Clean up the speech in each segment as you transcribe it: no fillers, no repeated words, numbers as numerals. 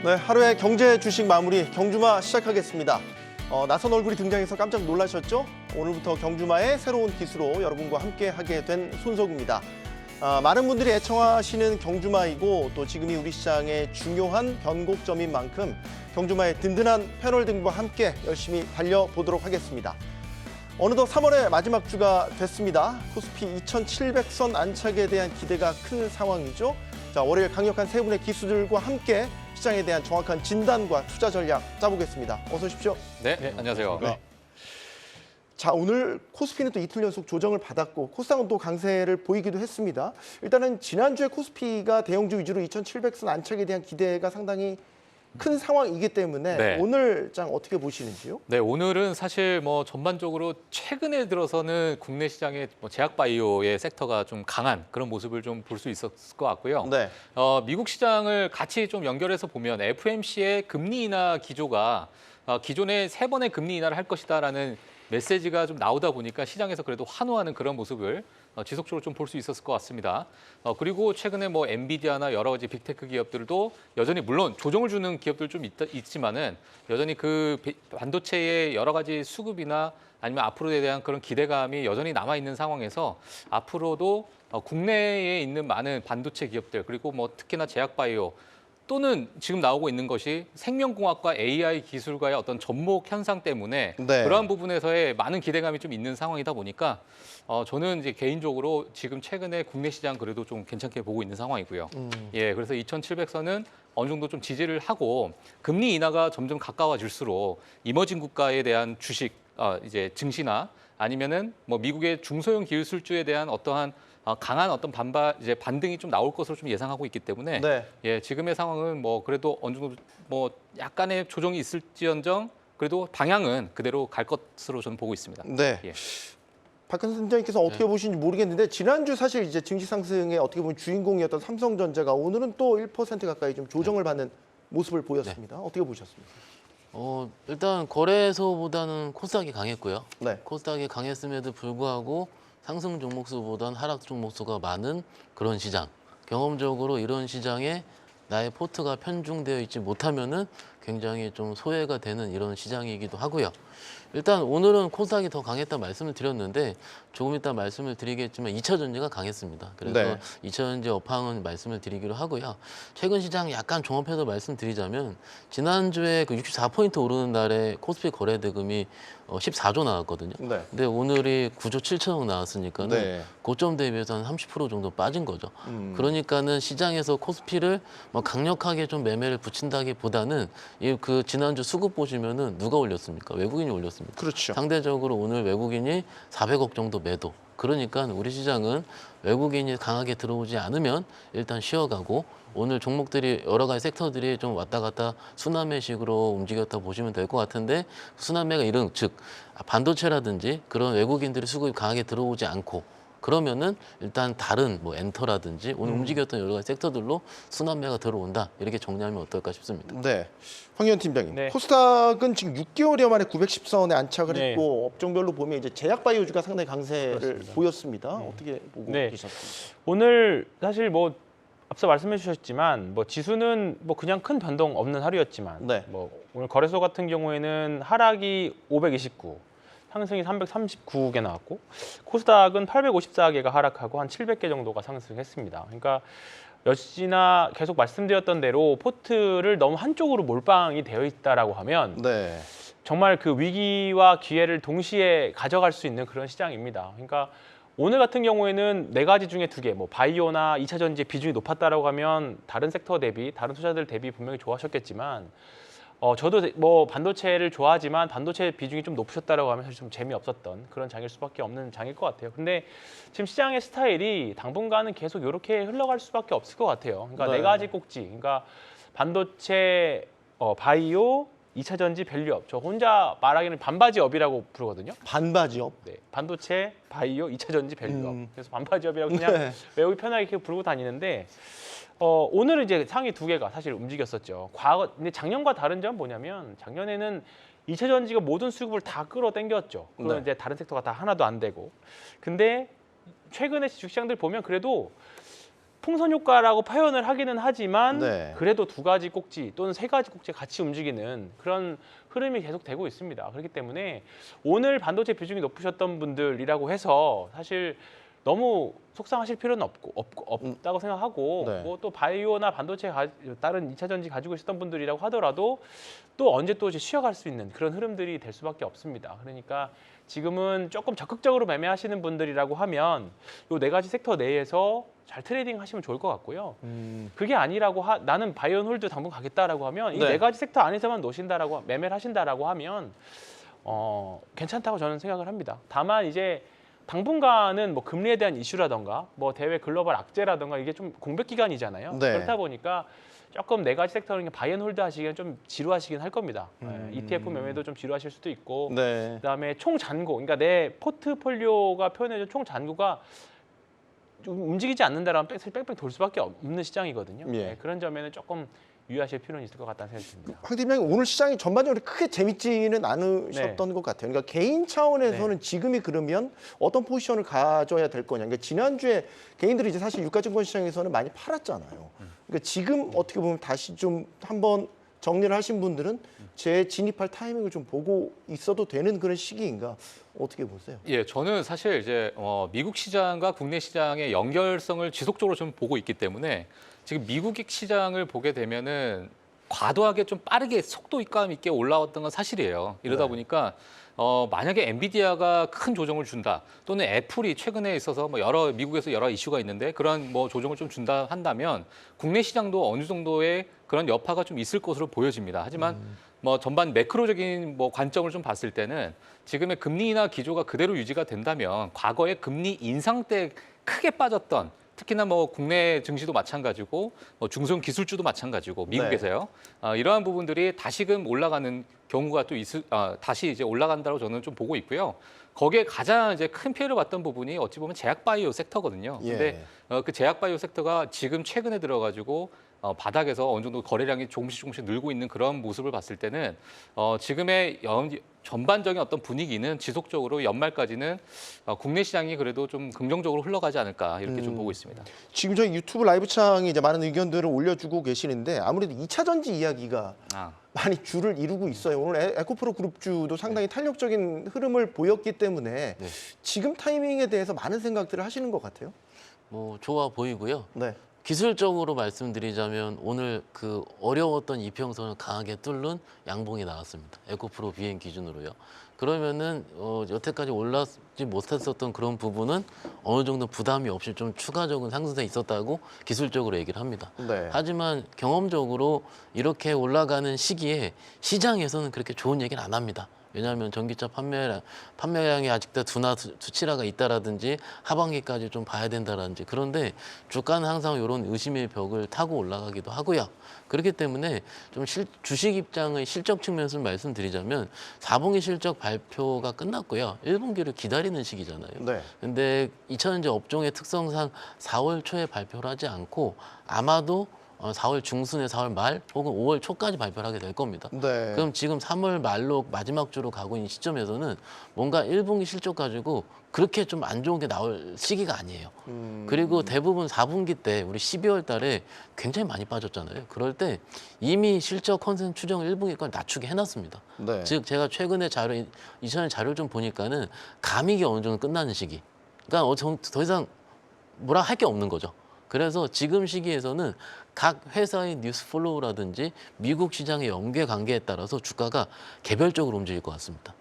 네, 하루의 경제 주식 마무리 경주마 시작하겠습니다. 낯선 얼굴이 등장해서 깜짝 놀라셨죠? 오늘부터 경주마의 새로운 기수로 여러분과 함께 하게 된 손석구입니다. 많은 분들이 애청하시는 경주마이고 또 지금이 우리 시장의 중요한 변곡점인 만큼 경주마의 든든한 패널 등과 함께 열심히 달려보도록 하겠습니다. 어느덧 3월의 마지막 주가 됐습니다. 코스피 2,700선 안착에 대한 기대가 큰 상황이죠. 자, 월요일 강력한 세 분의 기수들과 함께 시장에 대한 정확한 진단과 투자 전략 짜보겠습니다. 어서 오십시오. 네, 안녕하세요. 네. 자, 오늘 코스피는 또 이틀 연속 조정을 받았고 코스닥은 또 강세를 보이기도 했습니다. 일단은 지난주에 코스피가 대형주 위주로 2,700선 안착에 대한 기대가 상당히 큰 상황이기 때문에 네. 오늘 장 어떻게 보시는지요? 네, 오늘은 사실 전반적으로 최근에 들어서는 국내 시장의 제약바이오의 섹터가 좀 강한 그런 모습을 좀 볼 수 있었을 것 같고요. 네. 미국 시장을 같이 좀 연결해서 보면 FOMC의 금리 인하 기조가 기존에 3번의 금리 인하를 할 것이다라는 메시지가 좀 나오다 보니까 시장에서 그래도 환호하는 그런 모습을 지속적으로 좀 볼 수 있었을 것 같습니다. 그리고 최근에 엔비디아나 여러 가지 빅테크 기업들도 여전히 물론 조정을 주는 기업들 좀 있지만은 여전히 그 반도체의 여러 가지 수급이나 아니면 앞으로에 대한 그런 기대감이 여전히 남아 있는 상황에서 앞으로도 국내에 있는 많은 반도체 기업들 그리고 특히나 제약바이오 또는 지금 나오고 있는 것이 생명공학과 AI 기술과의 어떤 접목 현상 때문에 네. 그러한 부분에서의 많은 기대감이 좀 있는 상황이다 보니까 저는 이제 개인적으로 지금 최근에 국내 시장 그래도 좀 괜찮게 보고 있는 상황이고요. 예, 그래서 2,700선은 어느 정도 좀 지지를 하고 금리 인하가 점점 가까워질수록 이머징 국가에 대한 주식 이제 증시나 아니면은 미국의 중소형 기술주에 대한 어떠한 강한 어떤 반등이 좀 나올 것으로 좀 예상하고 있기 때문에 네. 예, 지금의 상황은 그래도 어느 정도 약간의 조정이 있을지언정 그래도 방향은 그대로 갈 것으로 저는 보고 있습니다. 네. 예. 박근혜 선장님께서 어떻게 보시는지 모르겠는데 지난주 사실 이제 증시 상승의 어떻게 보면 주인공이었던 삼성전자가 오늘은 또 1% 가까이 좀 조정을 받는 모습을 보였습니다. 어떻게 보셨습니까? 일단 거래소보다는 코스닥이 강했고요. 네. 코스닥이 강했음에도 불구하고 상승 종목수보다는 하락 종목수가 많은 그런 시장. 경험적으로 이런 시장에 나의 포트가 편중되어 있지 못하면은 굉장히 좀 소외가 되는 이런 시장이기도 하고요. 일단 오늘은 코스닥이 더 강했다 말씀을 드렸는데 조금 이따 말씀을 드리겠지만 2차 전지가 강했습니다. 그래서 네. 2차 전지 업황은 말씀을 드리기로 하고요. 최근 시장 약간 종합해서 말씀드리자면 지난주에 그 64포인트 오르는 날에 코스피 거래 대금이 14조 나왔거든요. 네. 근데 오늘이 9조 7천억 나왔으니까는 네. 고점 대비해서 한 30% 정도 빠진 거죠. 그러니까는 시장에서 코스피를 강력하게 좀 매매를 붙인다기보다는 그 지난주 수급 보시면은 누가 올렸습니까? 외국인이 올렸습니다. 그렇죠. 상대적으로 오늘 외국인이 400억 정도 매도. 그러니까 우리 시장은 외국인이 강하게 들어오지 않으면 일단 쉬어가고 오늘 종목들이 여러 가지 섹터들이 좀 왔다 갔다 순환매식으로 움직였다 보시면 될 것 같은데 순환매가 이런 즉 반도체라든지 그런 외국인들이 수급이 강하게 들어오지 않고 그러면은 일단 다른 엔터라든지 오늘 움직였던 여러 가지 섹터들로 순환매가 들어온다 이렇게 정리하면 어떨까 싶습니다. 네. 황희연 팀장님. 네. 코스닥은 지금 6개월여 만에 910선에 안착을 네. 했고 업종별로 보면 이제 제약바이오주가 상당히 강세를 그렇습니다. 보였습니다. 어떻게 보고 네. 계셨습니까? 오늘 사실 앞서 말씀해 주셨지만 지수는 그냥 큰 변동 없는 하루였지만 네. 오늘 거래소 같은 경우에는 하락이 529, 상승이 339개 나왔고 코스닥은 854개가 하락하고 한 700개 정도가 상승했습니다. 그러니까 역시나 계속 말씀드렸던 대로 포트를 너무 한쪽으로 몰빵이 되어 있다라고 하면 네. 정말 그 위기와 기회를 동시에 가져갈 수 있는 그런 시장입니다. 그러니까 오늘 같은 경우에는 4가지 중에 2개, 바이오나 2차 전지의 비중이 높았다라고 하면 다른 섹터 대비, 다른 투자들 대비 분명히 좋아하셨겠지만 저도 반도체를 좋아하지만 반도체 비중이 좀 높으셨다라고 하면 사실 좀 재미없었던 그런 장일 수밖에 없는 장일 것 같아요. 근데 지금 시장의 스타일이 당분간은 계속 이렇게 흘러갈 수밖에 없을 것 같아요. 그러니까 네. 4가지 꼭지, 그러니까 반도체, 바이오, 2차 전지, 밸류업. 저 혼자 말하기는 반바지업이라고 부르거든요. 반바지업. 네, 반도체, 바이오, 2차 전지, 밸류업. 그래서 반바지업이라고 그냥 네. 외우기 편하게 이렇게 부르고 다니는데 오늘은 이제 상위 2개가 사실 움직였었죠. 근데 작년과 다른 점은 뭐냐면 작년에는 2차 전지가 모든 수급을 다 끌어당겼죠. 그러면 네. 이제 다른 섹터가 다 하나도 안 되고. 근데 최근에 주식시장들 보면 그래도 풍선 효과라고 표현을 하기는 하지만 네. 그래도 두 가지 꼭지 또는 세 가지 꼭지 같이 움직이는 그런 흐름이 계속 되고 있습니다. 그렇기 때문에 오늘 반도체 비중이 높으셨던 분들이라고 해서 사실 너무 속상하실 필요는 없다고 생각하고 네. 뭐 또 바이오나 반도체 다른 2차 전지 가지고 있었던 분들이라고 하더라도 또 언제 또 이제 쉬어갈 수 있는 그런 흐름들이 될 수밖에 없습니다. 그러니까 지금은 조금 적극적으로 매매하시는 분들이라고 하면 요 네 가지 섹터 내에서 잘 트레이딩 하시면 좋을 것 같고요. 그게 아니라고 나는 바이온 홀드 당분 가겠다라고 하면 이 네. 네 가지 섹터 안에서만 노신다라고 매매를 하신다라고 하면 괜찮다고 저는 생각을 합니다. 다만 이제 당분간은 뭐 금리에 대한 이슈라던가 뭐 대외 글로벌 악재라던가 이게 좀 공백 기간이잖아요. 네. 그렇다 보니까 조금 네 가지 섹터는 바이온 홀드 하시기엔 좀 지루하시긴 할 겁니다. ETF 매매도 좀 지루하실 수도 있고 네. 그다음에 총 잔고, 그러니까 내 포트폴리오가 표현해준 총 잔고가 좀 움직이지 않는다라면 뺑뺑 돌 수밖에 없는 시장이거든요. 예. 네, 그런 점에는 조금 유의하실 필요는 있을 것 같다는 생각이 듭니다. 황 팀장님 오늘 시장이 전반적으로 크게 재밌지는 않으셨던 것 같아요. 그러니까 개인 차원에서는 지금이 그러면 어떤 포지션을 가져야 될 거냐. 그러니까 지난주에 개인들이 이제 사실 유가증권 시장에서는 많이 팔았잖아요. 그러니까 지금 어떻게 보면 다시 좀 한번 정리를 하신 분들은 재진입할 타이밍을 좀 보고 있어도 되는 그런 시기인가 어떻게 보세요? 예, 저는 사실 이제 미국 시장과 국내 시장의 연결성을 지속적으로 좀 보고 있기 때문에 지금 미국 시장을 보게 되면은 과도하게 좀 빠르게 속도감 있게 올라왔던 건 사실이에요. 이러다 네. 보니까 만약에 엔비디아가 큰 조정을 준다, 또는 애플이 최근에 있어서 뭐 미국에서 여러 이슈가 있는데 그런 뭐 조정을 좀 준다 한다면 국내 시장도 어느 정도의 그런 여파가 좀 있을 것으로 보여집니다. 하지만 뭐 전반 매크로적인 뭐 관점을 좀 봤을 때는 지금의 금리 인하 기조가 그대로 유지가 된다면 과거에 금리 인상 때 크게 빠졌던 특히나 뭐 국내 증시도 마찬가지고 뭐 중소형 기술주도 마찬가지고 미국에서요. 이러한 부분들이 다시금 올라가는 경우가 또 다시 이제 올라간다고 저는 좀 보고 있고요. 거기에 가장 이제 큰 피해를 봤던 부분이 어찌 보면 제약바이오 섹터거든요. 근데 그 제약바이오 섹터가 지금 최근에 들어가지고 바닥에서 어느 정도 거래량이 조금씩 늘고 있는 그런 모습을 봤을 때는 지금의 전반적인 어떤 분위기는 지속적으로 연말까지는 국내 시장이 그래도 좀 긍정적으로 흘러가지 않을까 이렇게 좀 보고 있습니다. 지금 저희 유튜브 라이브 창에 이제 많은 의견들을 올려주고 계시는데 아무래도 2차 전지 이야기가 많이 줄을 이루고 있어요. 오늘 에코프로 그룹주도 상당히 탄력적인 흐름을 보였기 때문에 네. 지금 타이밍에 대해서 많은 생각들을 하시는 것 같아요. 뭐 좋아 보이고요. 네. 기술적으로 말씀드리자면 오늘 그 어려웠던 이평선을 강하게 뚫는 양봉이 나왔습니다. 에코프로 비행 기준으로요. 그러면은 여태까지 올라지 못했었던 그런 부분은 어느 정도 부담이 없이 좀 추가적인 상승세 있었다고 기술적으로 얘기를 합니다. 네. 하지만 경험적으로 이렇게 올라가는 시기에 시장에서는 그렇게 좋은 얘기는 안 합니다. 왜냐하면 전기차 판매량이 아직도 두치라가 있다라든지 하반기까지 좀 봐야 된다라든지 그런데 주가는 항상 이런 의심의 벽을 타고 올라가기도 하고요. 그렇기 때문에 좀 주식 입장의 실적 측면에서 말씀드리자면 4분기 실적 발표가 끝났고요. 1분기를 기다리는 시기잖아요. 네. 근데 2차전지 업종의 특성상 4월 초에 발표를 하지 않고 아마도 4월 중순에 4월 말 혹은 5월 초까지 발표를 하게 될 겁니다. 네. 그럼 지금 3월 말로 마지막 주로 가고 있는 시점에서는 뭔가 1분기 실적 가지고 그렇게 좀 안 좋은 게 나올 시기가 아니에요. 그리고 대부분 4분기 때 우리 12월 달에 굉장히 많이 빠졌잖아요. 그럴 때 이미 실적 컨센 추정 1분기 걸 낮추게 해놨습니다. 네. 즉 제가 최근에 2차전 자료 좀 보니까는 감익이 어느 정도 끝나는 시기. 그러니까 더 이상 뭐라 할 게 없는 거죠. 그래서 지금 시기에서는 각 회사의 뉴스 플로우라든지 미국 시장의 연계 관계에 따라서 주가가 개별적으로 움직일 것 같습니다.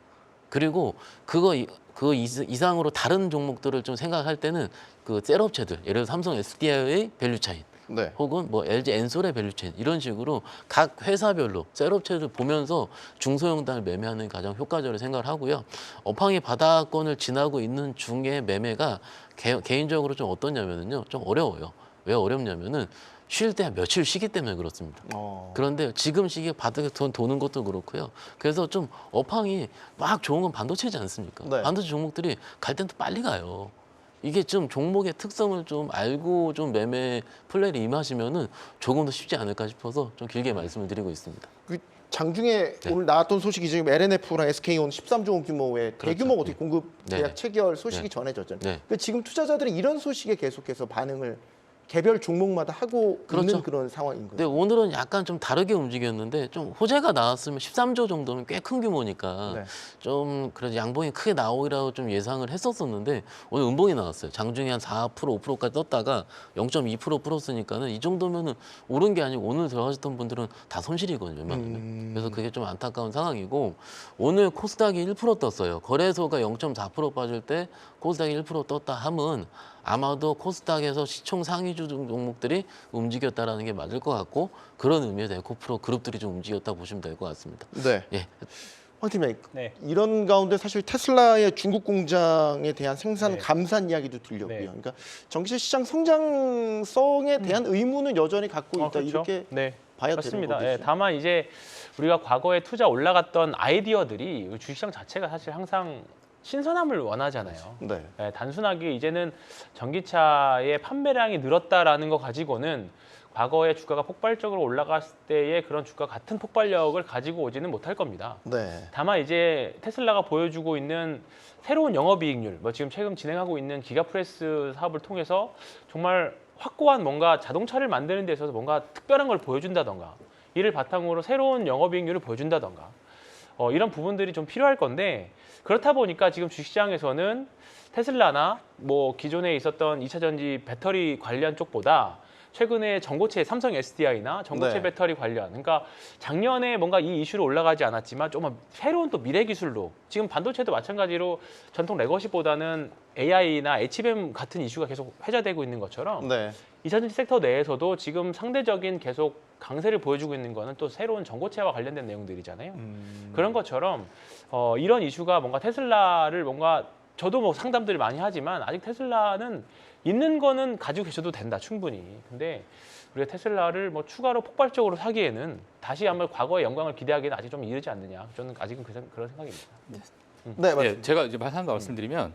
그리고 그 이상으로 다른 종목들을 좀 생각할 때는 그 셀업체들, 예를 들어 삼성 SDI의 밸류 차인, 네. 혹은 뭐 LG 엔솔의 밸류 체인 이런 식으로 각 회사별로 셋업체를 보면서 중소형단을 매매하는 게 가장 효과적으로 생각을 하고요. 업황이 바닥권을 지나고 있는 중에 매매가 개인적으로 좀 어떠냐면요, 좀 어려워요. 왜 어렵냐면은 쉴 때 며칠 쉬기 때문에 그렇습니다. 그런데 지금 시기에 바닥에 도는 것도 그렇고요. 그래서 좀 업황이 막 좋은 건 반도체지 않습니까? 네. 반도체 종목들이 갈 땐 또 빨리 가요. 이게 좀 종목의 특성을 좀 알고 좀 매매 플레이를 임하시면은 조금 더 쉽지 않을까 싶어서 좀 길게 말씀을 드리고 있습니다. 그 장중에 네. 오늘 나왔던 소식이 지금 LNF랑 SK온 13조 원 규모의 그렇죠. 대규모 어떻게 공급 네. 계약 체결 소식이 네. 전해졌잖아요. 네. 그 지금 투자자들이 이런 소식에 계속해서 반응을 개별 종목마다 하고 그렇죠. 있는 그런 상황인 근데 거죠. 오늘은 약간 좀 다르게 움직였는데 좀 호재가 나왔으면 13조 정도면 꽤 큰 규모니까 네. 좀 그래도 양봉이 크게 나오리라고 좀 예상을 했었었는데 오늘 음봉이 나왔어요. 장중에 한 4%, 5%까지 떴다가 0.2% 풀었으니까는 이 정도면은 오른 게 아니고 오늘 들어가셨던 분들은 다 손실이거든요. 웬만하면. 그래서 그게 좀 안타까운 상황이고 오늘 코스닥이 1% 떴어요. 거래소가 0.4% 빠질 때 코스닥이 1% 떴다 함은 아마도 코스닥에서 시총 상위주 종목들이 움직였다라는 게 맞을 것 같고 그런 의미에서 에코프로 그룹들이 좀 움직였다 보시면 될 것 같습니다. 네. 예, 황 팀장님, 네. 이런 가운데 사실 테슬라의 중국 공장에 대한 생산 네. 감산 이야기도 들렸고요. 네. 그러니까 전기차 시장 성장성에 대한 의문은 여전히 갖고 있다. 그렇죠. 이렇게 네. 봐야 맞습니다. 되는 예, 거겠죠. 다만 이제 우리가 과거에 투자 올라갔던 아이디어들이 주식시장 자체가 사실 항상 신선함을 원하잖아요. 네. 예, 단순하게 이제는 전기차의 판매량이 늘었다라는 거 가지고는 과거에 주가가 폭발적으로 올라갔을 때의 그런 주가 같은 폭발력을 가지고 오지는 못할 겁니다. 네. 다만 이제 테슬라가 보여주고 있는 새로운 영업이익률, 뭐 지금 최근 진행하고 있는 기가프레스 사업을 통해서 정말 확고한 뭔가 자동차를 만드는 데 있어서 뭔가 특별한 걸 보여준다던가 이를 바탕으로 새로운 영업이익률을 보여준다던가 이런 부분들이 좀 필요할 건데 그렇다 보니까 지금 주식시장에서는 테슬라나 뭐 기존에 있었던 2차 전지 배터리 관련 쪽보다 최근에 전고체 삼성 SDI나 전고체 네. 배터리 관련 그러니까 작년에 뭔가 이 이슈로 올라가지 않았지만 조금 새로운 또 미래 기술로 지금 반도체도 마찬가지로 전통 레거시보다는 AI나 HBM 같은 이슈가 계속 회자되고 있는 것처럼 네. 2차 전지 섹터 내에서도 지금 상대적인 계속 강세를 보여주고 있는 거는 또 새로운 전고체와 관련된 내용들이잖아요. 그런 것처럼 이런 이슈가 뭔가 테슬라를 뭔가 저도 뭐 상담들을 많이 하지만 아직 테슬라는 있는 거는 가지고 계셔도 된다 충분히. 근데 우리가 테슬라를 뭐 추가로 폭발적으로 사기에는 다시 한번 과거의 영광을 기대하기에는 아직 좀 이르지 않느냐. 저는 아직은 그런 생각입니다. 네, 맞습니다. 예, 제가 이제 하나 말씀드리면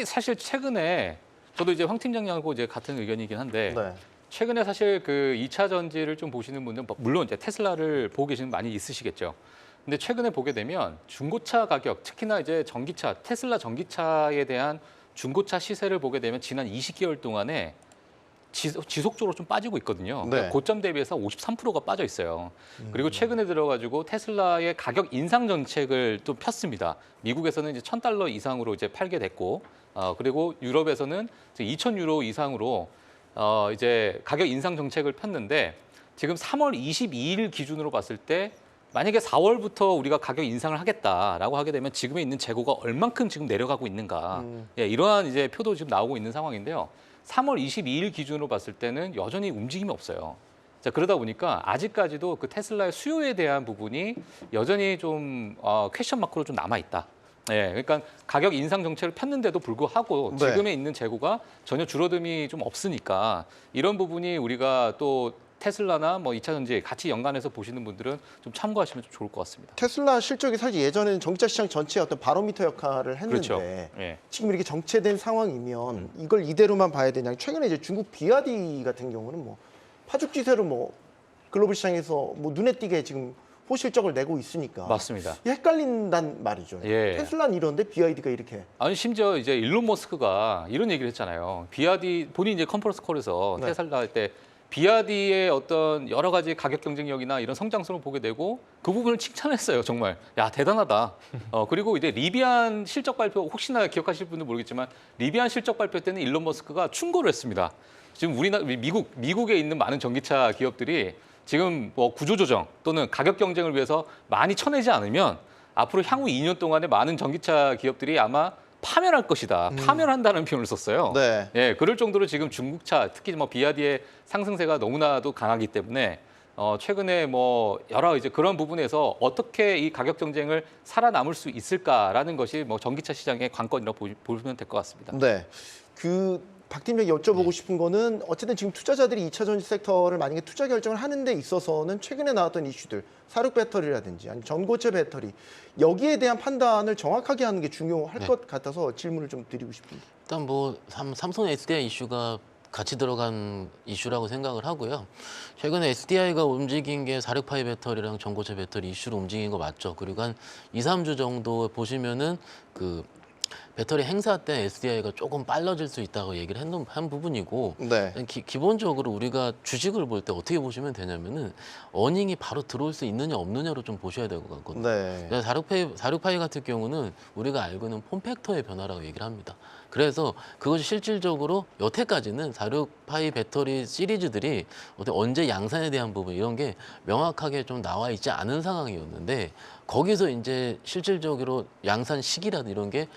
사실 최근에 저도 이제 황 팀장님하고 이제 같은 의견이긴 한데 네. 최근에 사실 그 2차 전지를 좀 보시는 분들은 물론 이제 테슬라를 보고 계시는 분 많이 있으시겠죠. 근데 최근에 보게 되면 중고차 가격, 특히나 이제 전기차, 테슬라 전기차에 대한 중고차 시세를 보게 되면 지난 20개월 동안에 지속적으로 좀 빠지고 있거든요. 네. 그러니까 고점 대비해서 53%가 빠져 있어요. 그리고 최근에 들어가지고 테슬라의 가격 인상 정책을 또 폈습니다. 미국에서는 이제 $1,000 이상으로 이제 팔게 됐고, 그리고 유럽에서는 2,000유로 이상으로 이제 가격 인상 정책을 폈는데 지금 3월 22일 기준으로 봤을 때 만약에 4월부터 우리가 가격 인상을 하겠다라고 하게 되면 지금에 있는 재고가 얼만큼 지금 내려가고 있는가. 예, 이러한 이제 표도 지금 나오고 있는 상황인데요. 3월 22일 기준으로 봤을 때는 여전히 움직임이 없어요. 자, 그러다 보니까 아직까지도 그 테슬라의 수요에 대한 부분이 여전히 좀 퀘션 마크로 좀 남아 있다. 예, 그러니까 가격 인상 정책을 폈는데도 불구하고 네. 지금에 있는 재고가 전혀 줄어듦이 좀 없으니까 이런 부분이 우리가 또 테슬라나 뭐 2차 전지 같이 연관해서 보시는 분들은 좀 참고하시면 좀 좋을 것 같습니다. 테슬라 실적이 사실 예전에는 전기차 시장 전체의 어떤 바로미터 역할을 했는데 그렇죠. 예. 지금 이렇게 정체된 상황이면 이걸 이대로만 봐야 되냐? 최근에 이제 중국 비아디 같은 경우는 뭐 파죽지세로 뭐 글로벌 시장에서 뭐 눈에 띄게 지금 호실적을 내고 있으니까 맞습니다. 헷갈린단 말이죠. 예. 테슬라는 이런데 BYD가 이렇게. 아니 심지어 이제 일론 머스크가 이런 얘기를 했잖아요. 비아디 본인 이제 컨퍼런스 콜에서 네. 테슬라 할 때 비아디의 어떤 여러 가지 가격 경쟁력이나 이런 성장성을 보게 되고 그 부분을 칭찬했어요. 정말 야 대단하다. 그리고 이제 리비안 실적 발표 혹시나 기억하실 분들 모르겠지만 리비안 실적 발표 때는 일론 머스크가 충고를 했습니다. 지금 미국에 있는 많은 전기차 기업들이 지금 뭐 구조조정 또는 가격 경쟁을 위해서 많이 쳐내지 않으면 앞으로 향후 2년 동안에 많은 전기차 기업들이 아마 파멸할 것이다. 파멸한다는 표현을 썼어요. 네. 예, 그럴 정도로 지금 중국차, 특히 뭐 비아디의 상승세가 너무나도 강하기 때문에 최근에 뭐 여러 이제 그런 부분에서 어떻게 이 가격 경쟁을 살아남을 수 있을까라는 것이 뭐 전기차 시장의 관건이라고 보시면 될 것 같습니다. 네. 박 팀장이 여쭤보고 싶은 거는 어쨌든 지금 투자자들이 2차 전지 섹터를 만약에 투자 결정을 하는 데 있어서는 최근에 나왔던 이슈들, 사륙 배터리라든지 아니면 전고체 배터리 여기에 대한 판단을 정확하게 하는 게 중요할 것 같아서 질문을 좀 드리고 싶습니다. 일단 뭐 삼성 SDI 이슈가 같이 들어간 이슈라고 생각을 하고요. 최근에 SDI가 움직인 게 46파이 배터리랑 전고체 배터리 이슈로 움직인 거 맞죠. 그리고 한 2, 3주 정도 보시면은 그 배터리 행사 때 SDI가 조금 빨라질 수 있다고 얘기를 한 부분이고 네. 기본적으로 우리가 주식을 볼 때 어떻게 보시면 되냐면은 어닝이 바로 들어올 수 있느냐 없느냐로 좀 보셔야 될 것 같거든요. 네. 46파이 같은 경우는 우리가 알고 있는 폼팩터의 변화라고 얘기를 합니다. 그래서 그것이 실질적으로 여태까지는 46파이 배터리 시리즈들이 언제 양산에 대한 부분 이런 게 명확하게 좀 나와 있지 않은 상황이었는데 거기서 이제 실질적으로 양산 시기라든 이런 게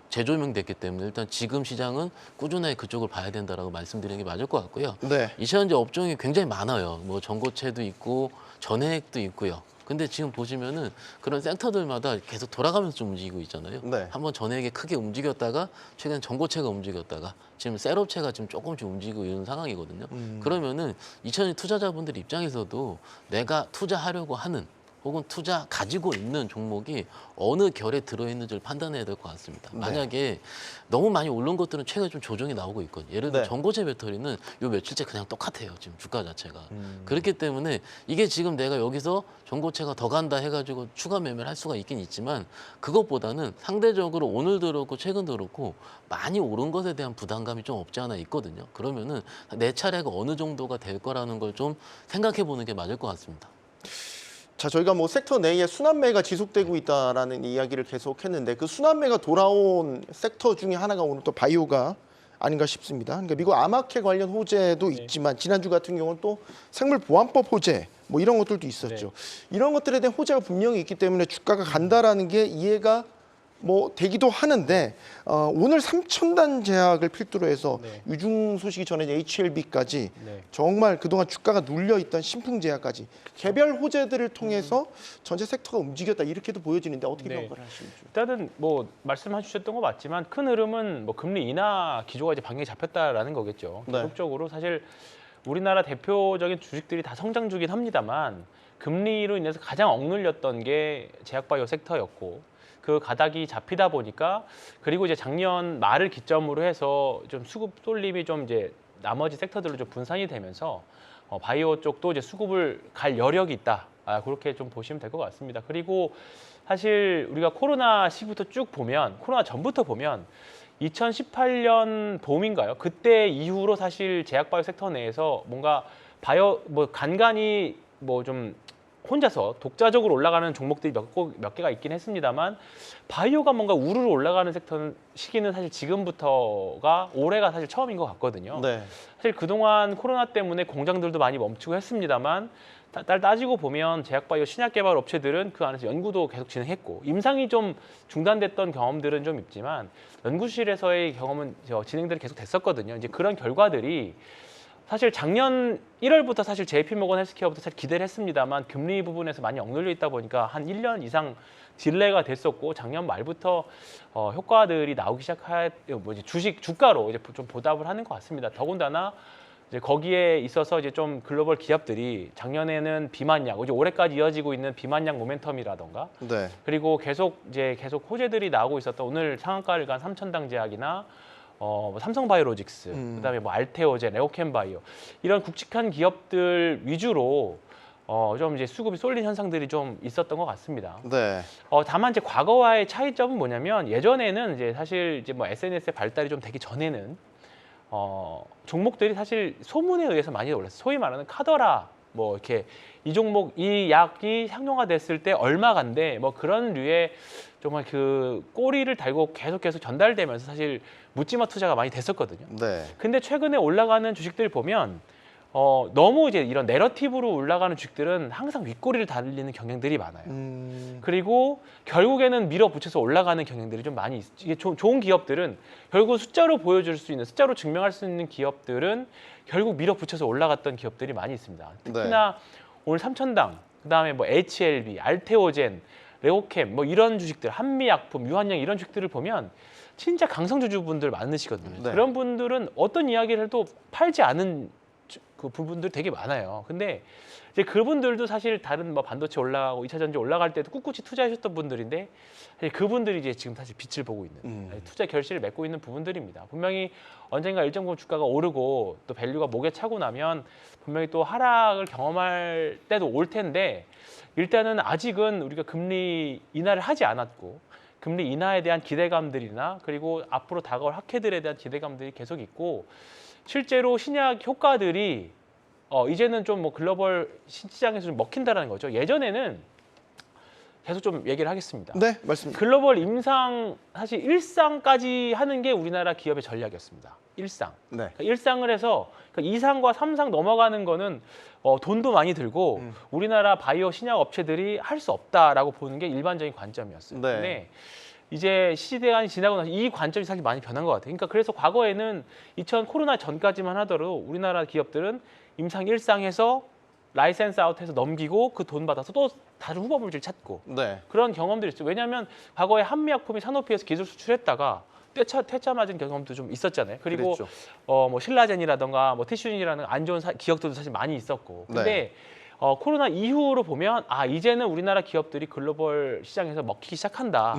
재조명됐기 때문에 일단 지금 시장은 꾸준하게 그쪽을 봐야 된다라고 말씀드리는 게 맞을 것 같고요. 네. 이 시간 이제 업종이 굉장히 많아요. 뭐 전고체도 있고 전해액도 있고요. 근데 지금 보시면은 그런 섹터들마다 계속 돌아가면서 좀 움직이고 있잖아요. 네. 한번 전해액이 크게 움직였다가 최근 전고체가 움직였다가 지금 셀업체가 지금 조금씩 움직이고 있는 상황이거든요. 그러면은 2000년 투자자분들 입장에서도 내가 투자하려고 하는 혹은 투자 가지고 있는 종목이 어느 결에 들어있는지를 판단해야 될 것 같습니다. 네. 만약에 너무 많이 오른 것들은 최근에 좀 조정이 나오고 있거든요. 예를 들어 네. 전고체 배터리는 요 며칠째 그냥 똑같아요. 지금 주가 자체가. 그렇기 때문에 이게 지금 내가 여기서 전고체가 더 간다 해가지고 추가 매매를 할 수가 있긴 있지만 그것보다는 상대적으로 오늘도 그렇고 최근도 그렇고 많이 오른 것에 대한 부담감이 좀 없지 않아 있거든요. 그러면은 내 차례가 어느 정도가 될 거라는 걸 좀 생각해 보는 게 맞을 것 같습니다. 자, 저희가 뭐 섹터 내에 순환매가 지속되고 있다라는 이야기를 계속했는데 그 순환매가 돌아온 섹터 중에 하나가 오늘 또 바이오가 아닌가 싶습니다. 그러니까 미국 암학회 관련 호재도 네. 있지만 지난주 같은 경우는 또 생물보안법 호재 뭐 이런 것들도 있었죠. 이런 것들에 대한 호재가 분명히 있기 때문에 주가가 간다라는 게 이해가 뭐 되기도 하는데 오늘 3,000단 제약을 필두로 해서 네. 유중 소식이 전해진 HLB까지 네. 정말 그동안 주가가 눌려있던 신풍제약까지 개별 호재들을 통해서 전체 섹터가 움직였다 이렇게도 보여지는데 어떻게 네. 평가를 하시는지. 일단은 뭐 말씀해 주셨던 거 맞지만 큰 흐름은 뭐 금리 인하 기조가 이제 방향이 잡혔다라는 거겠죠. 네. 계속적으로 사실 우리나라 대표적인 주식들이 다 성장주긴 합니다만 금리로 인해서 가장 억눌렸던 게 제약바이오 섹터였고 그 가닥이 잡히다 보니까 그리고 이제 작년 말을 기점으로 해서 좀 수급 쏠림이 좀 이제 나머지 섹터들로 좀 분산이 되면서 바이오 쪽도 이제 수급을 갈 여력이 있다. 그렇게 좀 보시면 될 것 같습니다. 그리고 사실 우리가 코로나 시부터 쭉 보면 코로나 전부터 보면 2018년 봄인가요? 그때 이후로 사실 제약바이오 섹터 내에서 뭔가 바이오 뭐 간간히 뭐 좀 혼자서 독자적으로 올라가는 종목들이 몇 개가 있긴 했습니다만 바이오가 뭔가 우르르 올라가는 섹터 시기는 사실 지금부터가 올해가 사실 처음인 것 같거든요. 네. 사실 그동안 코로나 때문에 공장들도 많이 멈추고 했습니다만 따지고 보면 제약바이오 신약 개발 업체들은 그 안에서 연구도 계속 진행했고 임상이 좀 중단됐던 경험들은 좀 있지만 연구실에서의 경험은 진행들이 계속 됐었거든요. 이제 그런 결과들이 사실 작년 1월부터 사실 JP모건 헬스케어부터 사실 기대를 했습니다만 금리 부분에서 많이 억눌려 있다 보니까 한 1년 이상 딜레이가 됐었고 작년 말부터 효과들이 나오기 주식 주가로 이제 좀 보답을 하는 것 같습니다. 더군다나 이제 거기에 있어서 이제 좀 글로벌 기업들이 작년에는 비만약, 이제 올해까지 이어지고 있는 비만약 모멘텀이라던가 네. 그리고 계속 호재들이 나오고 있었던 오늘 상한가를 간 3,000당 제약이나 삼성바이오로직스, 그다음에 뭐 알테오젠, 레오캠바이오 이런 굵직한 기업들 위주로 좀 이제 수급이 쏠린 현상들이 좀 있었던 것 같습니다. 네. 다만 이제 과거와의 차이점은 뭐냐면 예전에는 이제 사실 이제 뭐 SNS의 발달이 좀 되기 전에는 종목들이 사실 소문에 의해서 많이 올랐어요. 소위 말하는 카더라 뭐 이렇게 이 종목 이 약이 상용화됐을 때 얼마 간대 뭐 그런 류의 정말 그 꼬리를 달고 계속 전달되면서 사실 묻지마 투자가 많이 됐었거든요. 네. 근데 최근에 올라가는 주식들 보면 너무 이제 이런 내러티브로 올라가는 주식들은 항상 윗꼬리를 달리는 경향들이 많아요. 그리고 결국에는 밀어붙여서 올라가는 경향들이 좀 많이 이게 좋은 기업들은 결국 숫자로 보여줄 수 있는 숫자로 증명할 수 있는 기업들은 결국 밀어붙여서 올라갔던 기업들이 많이 있습니다. 특히나 오늘 3,000당 그다음에 뭐 HLB, 알테오젠, 레오캠 뭐 이런 주식들, 한미약품, 유한양 이런 주식들을 보면 진짜 강성주주분들 많으시거든요. 네. 그런 분들은 어떤 이야기를 해도 팔지 않은 그 부분들 되게 많아요. 근데 이제 그분들도 사실 다른 뭐 반도체 올라가고 2차 전지 올라갈 때도 꿋꿋이 투자하셨던 분들인데 사실 그분들이 이제 지금 사실 빛을 보고 있는 투자 결실을 맺고 있는 부분들입니다. 분명히 언젠가 일정 부분 주가가 오르고 또 밸류가 목에 차고 나면 분명히 또 하락을 경험할 때도 올 텐데 일단은 아직은 우리가 금리 인하를 하지 않았고 금리 인하에 대한 기대감들이나 그리고 앞으로 다가올 학회들에 대한 기대감들이 계속 있고 실제로 신약 효과들이 이제는 좀 뭐 글로벌 시장에서 좀 먹힌다라는 거죠. 예전에는 계속 좀 얘기를 하겠습니다. 네, 말씀. 글로벌 임상 사실 1상까지 하는 게 우리나라 기업의 전략이었습니다. 1상. 네. 그러니까 1상을 해서 2상과 3상 넘어가는 거는 돈도 많이 들고 우리나라 바이오 신약 업체들이 할 수 없다라고 보는 게 일반적인 관점이었어요. 네. 근데 이제 시대가 지나고 나서 이 관점이 사실 많이 변한 것 같아요. 그러니까 그래서 과거에는 2000 코로나 전까지만 하더라도 우리나라 기업들은 임상 1상에서 라이센스 아웃해서 넘기고 그 돈 받아서 또 다른 후보 물질 찾고 네. 그런 경험들이 있어요. 왜냐하면 과거에 한미약품이 산오피에서 기술 수출했다가 퇴짜 맞은 경험도 좀 있었잖아요. 그리고 그랬죠. 뭐 신라젠이라든가 뭐 티슈린이라는 안 좋은 기억들도 사실 많이 있었고. 근데 네. 코로나 이후로 보면 이제는 우리나라 기업들이 글로벌 시장에서 먹히기 시작한다.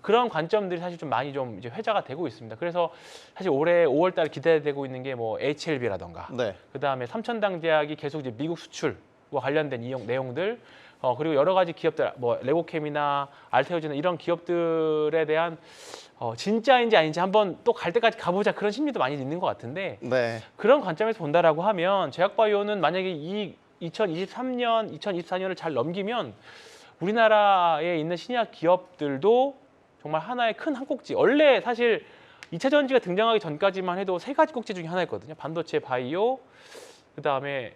그런 관점들이 사실 좀 많이 좀 이제 회자가 되고 있습니다. 그래서 사실 올해 5월달 기대되고 있는 게 뭐 HLB라든가, 네. 그다음에 삼천당 제약이 계속 이제 미국 수출과 관련된 내용들, 그리고 여러 가지 기업들, 뭐 레고캠이나 알테오즈나 이런 기업들에 대한 진짜인지 아닌지 한번 또 갈 때까지 가보자 그런 심리도 많이 있는 것 같은데 네. 그런 관점에서 본다라고 하면 제약바이오는 만약에 이 2023년, 2024년을 잘 넘기면 우리나라에 있는 신약 기업들도 정말 하나의 큰 한 꼭지. 원래 사실 2차 전지가 등장하기 전까지만 해도 세 가지 꼭지 중에 하나였거든요. 반도체, 바이오, 그다음에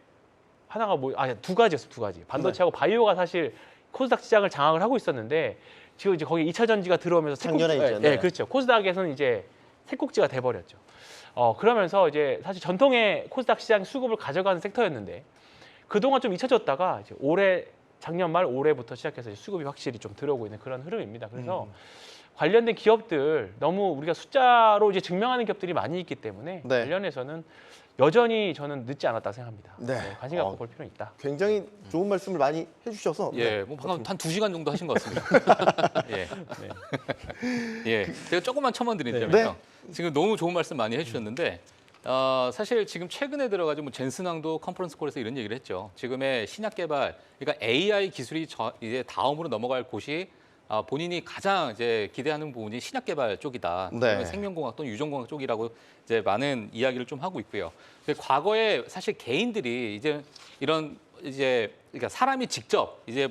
하나가 두 가지였어, 두 가지. 반도체하고 바이오가 사실 코스닥 시장을 장악을 하고 있었는데 지금 이제 거기 2차 전지가 들어오면서 작년에 이제, 네. 네, 그렇죠. 코스닥에서는 이제 세 꼭지가 돼 버렸죠. 그러면서 이제 사실 전통의 코스닥 시장 수급을 가져가는 섹터였는데 그동안 좀 잊혀졌다가 이제 작년 말 올해부터 시작해서 이제 수급이 확실히 좀 들어오고 있는 그런 흐름입니다. 그래서 관련된 기업들 너무 우리가 숫자로 이제 증명하는 기업들이 많이 있기 때문에 네. 관련해서는 여전히 저는 늦지 않았다 생각합니다. 네. 관심 갖고 볼 필요는 있다. 굉장히 좋은 말씀을 많이 해주셔서. 예, 네. 뭐 방금 한 2시간 정도 하신 것 같습니다. 예. 네. 예. 제가 조금만 첨언 드리자면요. 네. 지금 너무 좋은 말씀 많이 해주셨는데 사실 지금 최근에 들어가지고 뭐 젠슨왕도 컨퍼런스 콜에서 이런 얘기를 했죠. 지금의 신약 개발, 그러니까 AI 기술이 이제 다음으로 넘어갈 곳이 본인이 가장 이제 기대하는 부분이 신약 개발 쪽이다. 네. 생명공학 또는 유전공학 쪽이라고 이제 많은 이야기를 좀 하고 있고요. 근데 과거에 사실 개인들이 이제 이런 이제 그러니까 사람이 직접 이제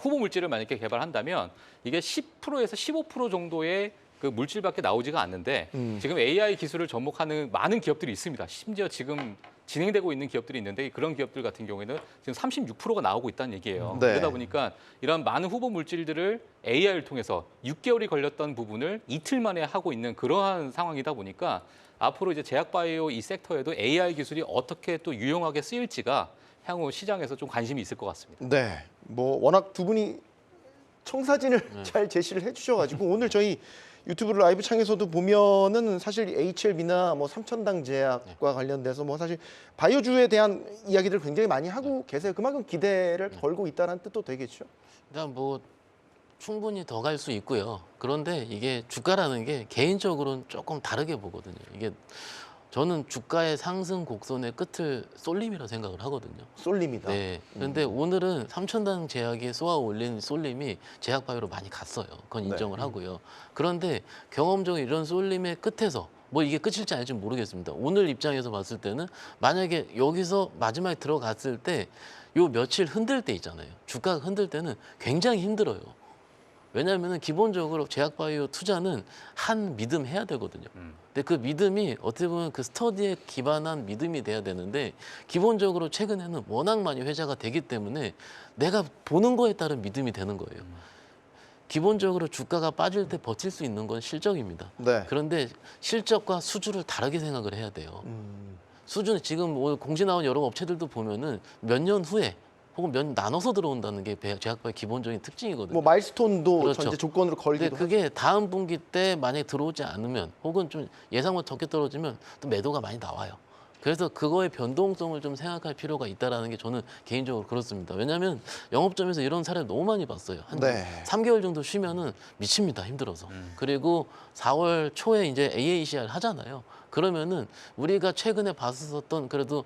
후보 물질을 만약에 개발한다면 이게 10%에서 15% 정도의 그 물질밖에 나오지가 않는데 지금 AI 기술을 접목하는 많은 기업들이 있습니다. 심지어 지금 진행되고 있는 기업들이 있는데 그런 기업들 같은 경우에는 지금 36%가 나오고 있다는 얘기예요. 네. 그러다 보니까 이런 많은 후보 물질들을 AI를 통해서 6개월이 걸렸던 부분을 이틀 만에 하고 있는 그러한 상황이다 보니까 앞으로 이제 제약바이오 이 섹터에도 AI 기술이 어떻게 또 유용하게 쓰일지가 향후 시장에서 좀 관심이 있을 것 같습니다. 네. 뭐 워낙 두 분이 청사진을 잘 제시를 해주셔가지고 오늘 저희 유튜브 라이브 창에서도 보면은 사실 HLB나 뭐 삼천당 제약과 관련돼서 뭐 사실 바이오주에 대한 이야기들 굉장히 많이 하고 계세요. 그만큼 기대를 걸고 있다는 뜻도 되겠죠. 일단 뭐 충분히 더 갈 수 있고요. 그런데 이게 주가라는 게 개인적으로는 조금 다르게 보거든요. 이게 저는 주가의 상승 곡선의 끝을 쏠림이라고 생각을 하거든요. 쏠립니다. 네. 그런데 오늘은 삼천당 제약이 쏘아 올린 쏠림이 제약바이오로 많이 갔어요. 그건 인정을 하고요. 그런데 경험적으로 이런 쏠림의 끝에서 뭐 이게 끝일지 아닐지 모르겠습니다. 오늘 입장에서 봤을 때는 만약에 여기서 마지막에 들어갔을 때 요 며칠 흔들 때 있잖아요. 주가가 흔들 때는 굉장히 힘들어요. 왜냐하면 기본적으로 제약바이오 투자는 한 믿음 해야 되거든요. 근데 그 믿음이 어떻게 보면 그 스터디에 기반한 믿음이 돼야 되는데 기본적으로 최근에는 워낙 많이 회자가 되기 때문에 내가 보는 거에 따른 믿음이 되는 거예요. 기본적으로 주가가 빠질 때 버틸 수 있는 건 실적입니다. 네. 그런데 실적과 수주를 다르게 생각을 해야 돼요. 수주는 지금 오늘 공시 나온 여러 업체들도 보면은 몇 년 후에 혹은 몇 년 나눠서 들어온다는 게 제약바이오 기본적인 특징이거든요. 뭐 마일스톤도 그렇죠. 전제 조건으로 근데 걸기도 하죠. 그게 다음 분기 때 만약에 들어오지 않으면 혹은 좀 예상보다 적게 떨어지면 또 매도가 많이 나와요. 그래서 그거의 변동성을 좀 생각할 필요가 있다는 게 저는 개인적으로 그렇습니다. 왜냐하면 영업점에서 이런 사례를 너무 많이 봤어요. 한 네. 3개월 정도 쉬면은 미칩니다. 힘들어서. 그리고 4월 초에 이제 AACR 하잖아요. 그러면은 우리가 최근에 봤었던 그래도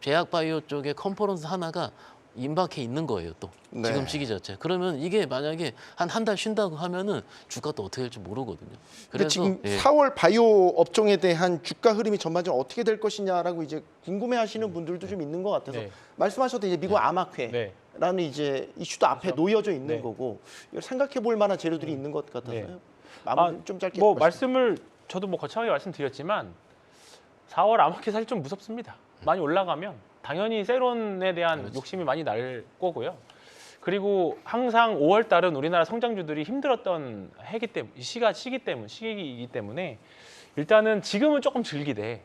제약바이오 쪽의 컨퍼런스 하나가 임박해 있는 거예요, 또. 네. 지금 시기 자체. 그러면 이게 만약에 한 달 쉰다고 하면은 주가 또 어떻게 될지 모르거든요. 근데 지금 예. 4월 바이오 업종에 대한 주가 흐름이 전반적으로 어떻게 될 것이냐라고 이제 궁금해하시는 분들도 좀 있는 것 같아서 네. 말씀하셨던 이제 미국 암학회라는 네. 이제 이슈도 앞에 그렇죠. 놓여져 있는 네. 거고 이걸 생각해볼 만한 재료들이 있는 것 같아서요. 네. 마무리 좀 짧게 뭐 말씀. 말씀을 저도 뭐 거창하게 말씀드렸지만 4월 암흑기 사실 좀 무섭습니다. 많이 올라가면 당연히 세론에 대한 욕심이 많이 날 거고요. 그리고 항상 5월 달은 우리나라 성장주들이 힘들었던 시기이기 때문에 일단은 지금은 조금 즐기되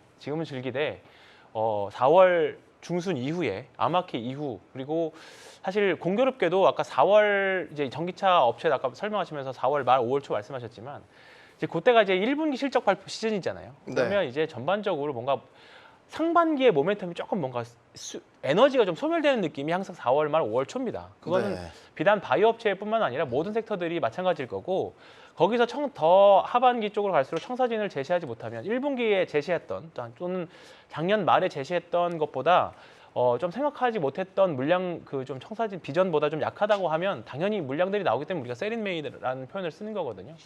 4월 중순 이후에 암흑기 이후 그리고 사실 공교롭게도 아까 4월 이제 전기차 업체 아까 설명하시면서 4월 말 5월 초 말씀하셨지만 이제 그때가 이제 1분기 실적 발표 시즌이잖아요. 그러면 네. 이제 전반적으로 뭔가 상반기의 모멘텀이 조금 뭔가 에너지가 좀 소멸되는 느낌이 항상 4월 말 5월 초입니다. 그거는 네. 비단 바이오 업체뿐만 아니라 모든 섹터들이 마찬가지일 거고 거기서 더 하반기 쪽으로 갈수록 청사진을 제시하지 못하면 1분기에 제시했던 또는 작년 말에 제시했던 것보다 좀 생각하지 못했던 물량 좀 청사진 비전보다 좀 약하다고 하면 당연히 물량들이 나오기 때문에 우리가 셀인메이드라는 표현을 쓰는 거거든요.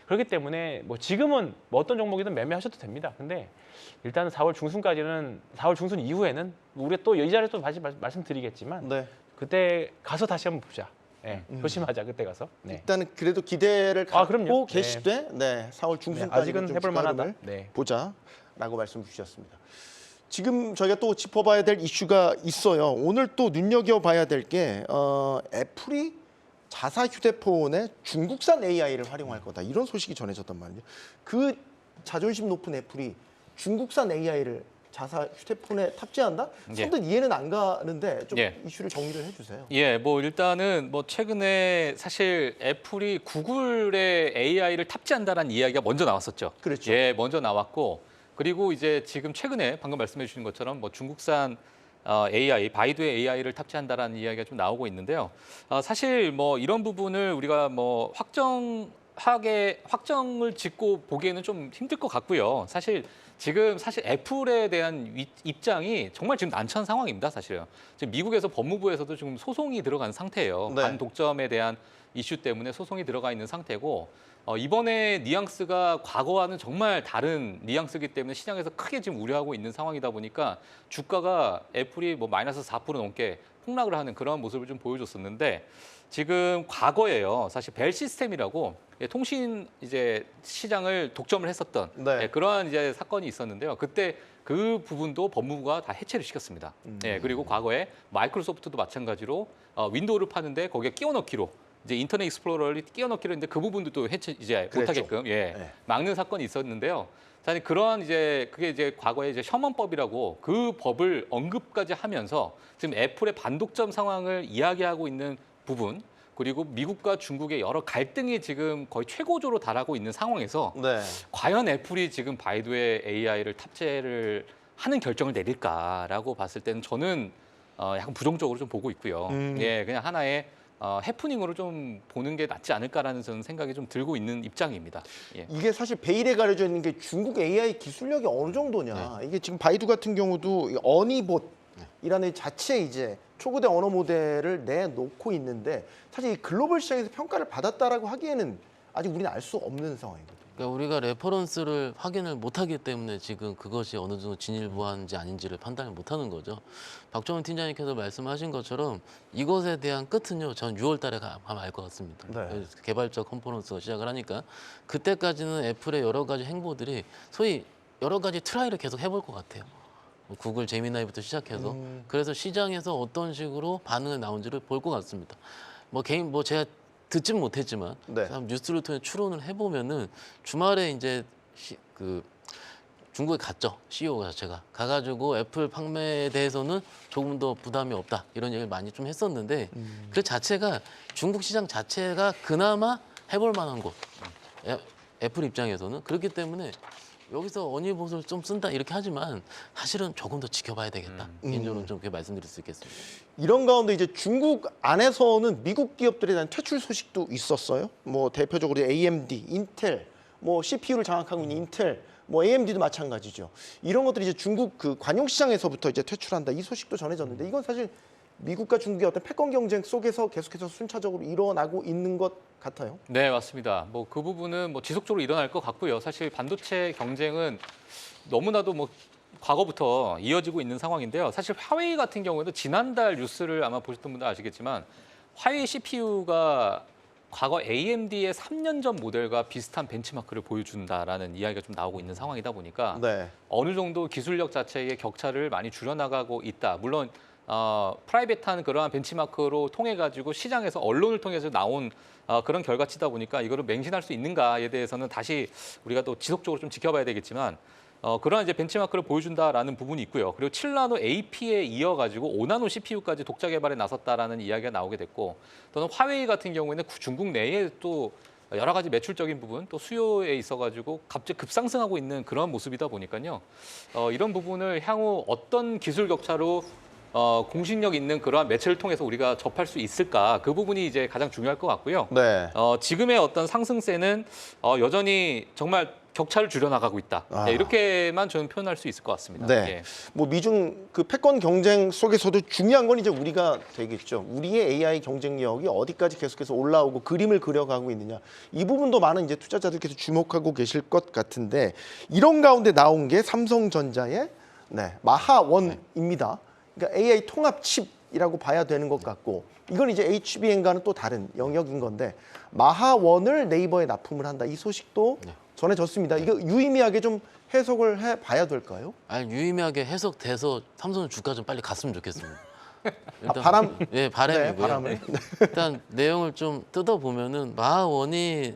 그렇기 때문에 뭐 지금은 뭐 어떤 종목이든 매매하셔도 됩니다. 근데 일단은 4월 중순까지는 4월 중순 이후에는 우리가 또 이 자리에서 다시 말씀드리겠지만 네. 그때 가서 다시 한번 보자. 네, 조심하자 그때 가서. 네. 일단은 그래도 기대를 갖고 그럼요. 계시되 4월 네, 중순까지 아직은 해볼 만하다. 네. 보자라고 말씀 주셨습니다. 지금 저희가 또 짚어봐야 될 이슈가 있어요. 오늘 또 눈여겨봐야 될 게 애플이 자사 휴대폰에 중국산 AI를 활용할 거다 이런 소식이 전해졌단 말이에요. 그 자존심 높은 애플이 중국산 AI를 자사 휴대폰에 탑재한다? 예. 선뜻 이해는 안 가는데 좀 예. 이슈를 정리를 해주세요. 예, 뭐 일단은 뭐 최근에 사실 애플이 구글에 AI를 탑재한다라는 이야기가 먼저 나왔었죠. 그렇죠. 예, 먼저 나왔고 그리고 이제 지금 최근에 방금 말씀해 주신 것처럼 뭐 중국산 AI, 바이두의 AI를 탑재한다라는 이야기가 좀 나오고 있는데요. 사실 뭐 이런 부분을 우리가 뭐 확정을 짓고 보기에는 좀 힘들 것 같고요. 사실 애플에 대한 입장이 정말 지금 난처한 상황입니다. 사실은 지금 미국에서 법무부에서도 지금 소송이 들어간 상태예요. 네. 반독점에 대한 이슈 때문에 소송이 들어가 있는 상태고 이번에 뉘앙스가 과거와는 정말 다른 뉘앙스이기 때문에 시장에서 크게 지금 우려하고 있는 상황이다 보니까 주가가 애플이 뭐 마이너스 4% 넘게 폭락을 하는 그런 모습을 좀 보여줬었는데 지금 과거에요. 사실 벨 시스템이라고 통신 이제 시장을 독점을 했었던 네. 그러한 이제 사건이 있었는데요. 그때 그 부분도 법무부가 다 해체를 시켰습니다. 그리고 과거에 마이크로소프트도 마찬가지로 윈도우를 파는데 거기에 끼워 넣기로 이제 인터넷 익스플로러를 끼워 넣기로 했는데 그 부분도 또 해체 이제 그랬죠. 못하게끔 네. 막는 사건이 있었는데요. 사실 그러한 그게 이제 과거에 이제 셔먼법이라고 그 법을 언급까지 하면서 지금 애플의 반독점 상황을 이야기하고 있는 부분 그리고 미국과 중국의 여러 갈등이 지금 거의 최고조로 달하고 있는 상황에서 네. 과연 애플이 지금 바이두의 AI를 탑재를 하는 결정을 내릴까라고 봤을 때는 저는 약간 부정적으로 좀 보고 있고요. 예, 그냥 하나의 해프닝으로 좀 보는 게 낫지 않을까라는 저는 생각이 좀 들고 있는 입장입니다. 예. 이게 사실 베일에 가려져 있는 게 중국 AI 기술력이 어느 정도냐. 이게 지금 바이두 같은 경우도 이 어니봇이라는 자체 이제 초고대 언어 모델을 내놓고 있는데 사실 이 글로벌 시장에서 평가를 받았다라고 하기에는 아직 우리는 알 수 없는 상황이거든요. 그러니까 우리가 레퍼런스를 확인을 못하기 때문에 지금 그것이 어느 정도 진일보한지 아닌지를 판단을 못하는 거죠. 박정훈 팀장님께서 말씀하신 것처럼 이것에 대한 끝은요. 전 6월 달에 가면 알 것 같습니다. 네. 개발적 컴포넌스가 시작을 하니까 그때까지는 애플의 여러 가지 행보들이 소위 여러 가지 트라이를 계속 해볼 것 같아요. 뭐 구글 제미나이부터 시작해서 그래서 시장에서 어떤 식으로 반응을 나온지를 볼 것 같습니다. 뭐 제가 듣진 못했지만 네. 뉴스를 통해 추론을 해보면은 주말에 이제 중국에 갔죠. CEO 자체가 가가지고 애플 판매에 대해서는 조금 더 부담이 없다 이런 얘기를 많이 좀 했었는데 그 자체가 중국 시장 자체가 그나마 해볼 만한 곳 애플 입장에서는 그렇기 때문에 여기서 어니봇을 좀 쓴다 이렇게 하지만 사실은 조금 더 지켜봐야 되겠다. 개인적으로 좀 그렇게 말씀드릴 수 있겠습니다. 이런 가운데 이제 중국 안에서는 미국 기업들에 대한 퇴출 소식도 있었어요. 뭐 대표적으로 AMD, 인텔, 뭐 CPU를 장악하고 있는 인텔, 뭐 AMD도 마찬가지죠. 이런 것들이 이제 중국 그 관용 시장에서부터 이제 퇴출한다 이 소식도 전해졌는데 이건 사실 미국과 중국의 어떤 패권 경쟁 속에서 계속해서 순차적으로 일어나고 있는 것 같아요. 네, 맞습니다. 뭐 그 부분은 뭐 지속적으로 일어날 것 같고요. 사실 반도체 경쟁은 너무나도 뭐 과거부터 이어지고 있는 상황인데요. 사실 화웨이 같은 경우에도 지난달 뉴스를 아마 보셨던 분들 아시겠지만 화웨이 CPU가 과거 AMD의 3년 전 모델과 비슷한 벤치마크를 보여준다라는 이야기가 좀 나오고 있는 상황이다 보니까 네. 어느 정도 기술력 자체의 격차를 많이 줄여나가고 있다. 물론 프라이빗한 그러한 벤치마크로 통해 가지고 시장에서 언론을 통해서 나온 그런 결과치다 보니까 이거를 맹신할 수 있는가에 대해서는 다시 우리가 또 지속적으로 좀 지켜봐야 되겠지만 그러한 이제 벤치마크를 보여준다라는 부분이 있고요. 그리고 7나노 AP에 이어가지고 5나노 CPU까지 독자 개발에 나섰다라는 이야기가 나오게 됐고, 또는 화웨이 같은 경우에는 중국 내에 또 여러 가지 매출적인 부분, 또 수요에 있어가지고 갑자기 급상승하고 있는 그런 모습이다 보니까요. 이런 부분을 향후 어떤 기술 격차로 공신력 있는 그러한 매체를 통해서 우리가 접할 수 있을까, 그 부분이 이제 가장 중요할 것 같고요. 네. 지금의 어떤 상승세는 여전히 정말 격차를 줄여나가고 있다. 아. 네, 이렇게만 저는 표현할 수 있을 것 같습니다. 네. 예. 뭐 미중 그 패권 경쟁 속에서도 중요한 건 이제 우리가 되겠죠. 우리의 AI 경쟁력이 어디까지 계속해서 올라오고 그림을 그려가고 있느냐. 이 부분도 많은 이제 투자자들께서 주목하고 계실 것 같은데, 이런 가운데 나온 게 삼성전자의 마하원입니다. 그러니까 AI 통합 칩이라고 봐야 되는 것 같고, 이건 이제 HBM과는 또 다른 영역인 건데, 마하원을 네이버에 납품을 한다. 이 소식도 전해졌습니다. 이거 유의미하게 좀 해석을 해봐야 될까요? 아니 유의미하게 해석돼서 삼성 주가 좀 빨리 갔으면 좋겠습니다. 바람? 예, 바람이고요. 네, 바람을. 일단 내용을 좀 뜯어 보면은 마하원이,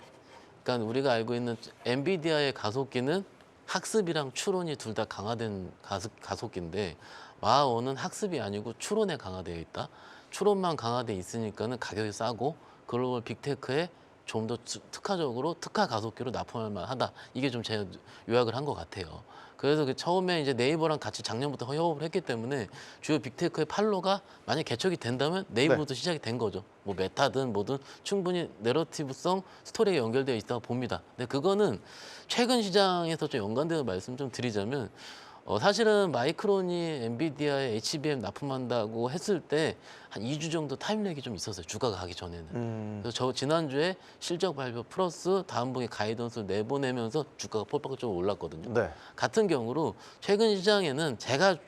그러니까 우리가 알고 있는 엔비디아의 가속기는 학습이랑 추론이 둘 다 강화된 가속기인데, 마하원은 학습이 아니고 추론에 강화되어 있다. 추론만 강화되어 있으니까는 가격이 싸고 글로벌 빅테크에 좀 더 특화적으로 특화 가속기로 납품할 만하다. 이게 좀 제가 요약을 한 것 같아요. 그래서 처음에 이제 네이버랑 같이 작년부터 협업을 했기 때문에 주요 빅테크의 판로가 만약 개척이 된다면 네이버도 시작이 된 거죠. 뭐 메타든 뭐든 충분히 내러티브성 스토리에 연결되어 있다고 봅니다. 근데 그거는 최근 시장에서 좀 연관되는 말씀 좀 드리자면, 사실은 마이크론이 엔비디아에 HBM 납품한다고 했을 때 한 2주 정도 타임렉이 좀 있었어요. 주가가 가기 전에는. 그래서 저 지난주에 실적 발표 플러스 다음 분기 가이던스를 내보내면서 주가가 폭발적으로 올랐거든요. 네. 같은 경우로 최근 시장에는 제가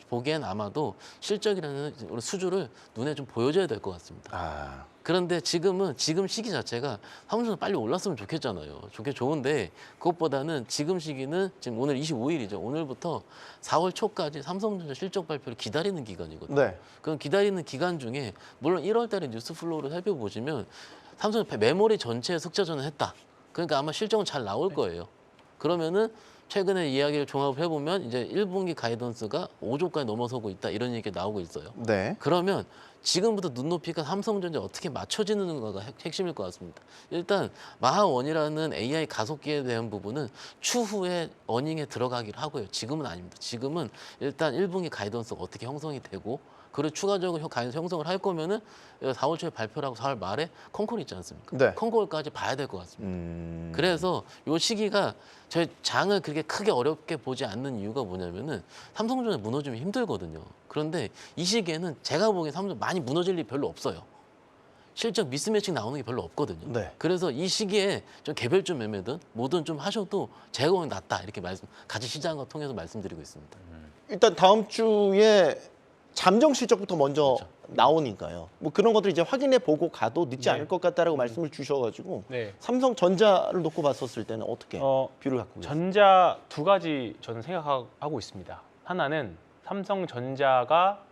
보기엔 아마도 실적이라는 수주를 눈에 좀 보여줘야 될 것 같습니다. 아. 그런데 지금 시기 자체가 삼성은 빨리 올랐으면 좋겠잖아요. 좋은데 그것보다는 지금 시기는 지금 오늘 25일이죠. 오늘부터 4월 초까지 삼성전자 실적 발표를 기다리는 기간이거든요. 네. 그럼 기다리는 기간 중에 물론 1월 달에 뉴스 플로우를 살펴보시면 삼성이 메모리 전체에 흑자 전환했다. 그러니까 아마 실적은 잘 나올 거예요. 그러면은 최근에 이야기를 종합해 보면 이제 1분기 가이던스가 5조까지 넘어서고 있다, 이런 얘기가 나오고 있어요. 네. 그러면 지금부터 눈높이가 삼성전자 어떻게 맞춰지는가가 핵심일 것 같습니다. 일단 마하원이라는 AI 가속기에 대한 부분은 추후에 어닝에 들어가기로 하고요. 지금은 아닙니다. 지금은 일단 1분기 가이던스가 어떻게 형성이 되고, 그리고 추가적으로 가이던스 형성을 할 거면은 4월 초에 발표라고 4월 말에 콩콜 있지 않습니까? 네. 콩콜까지 봐야 될 것 같습니다. 그래서 이 시기가 저희 장을 그렇게 크게 어렵게 보지 않는 이유가 뭐냐면은 삼성전자 무너지면 힘들거든요. 그런데 이 시기에는 제가 보기엔 삼성 많이 무너질 일이 별로 없어요. 실적 미스매칭 나오는 게 별로 없거든요. 네. 그래서 이 시기에 좀 개별주 매매든 뭐든 좀 하셔도 제가 보기엔 낫다, 이렇게 같이 시장과 통해서 말씀드리고 있습니다. 일단 다음 주에 잠정 실적부터 먼저 나오니까요. 뭐 그런 것들 이제 확인해 보고 가도 늦지 않을 것 같다라고 말씀을 주셔가지고, 네. 삼성전자를 놓고 봤었을 때는 어떻게 뷰를 갖고 계세요? 전자 두 가지 저는 생각하고 있습니다. 하나는 삼성전자가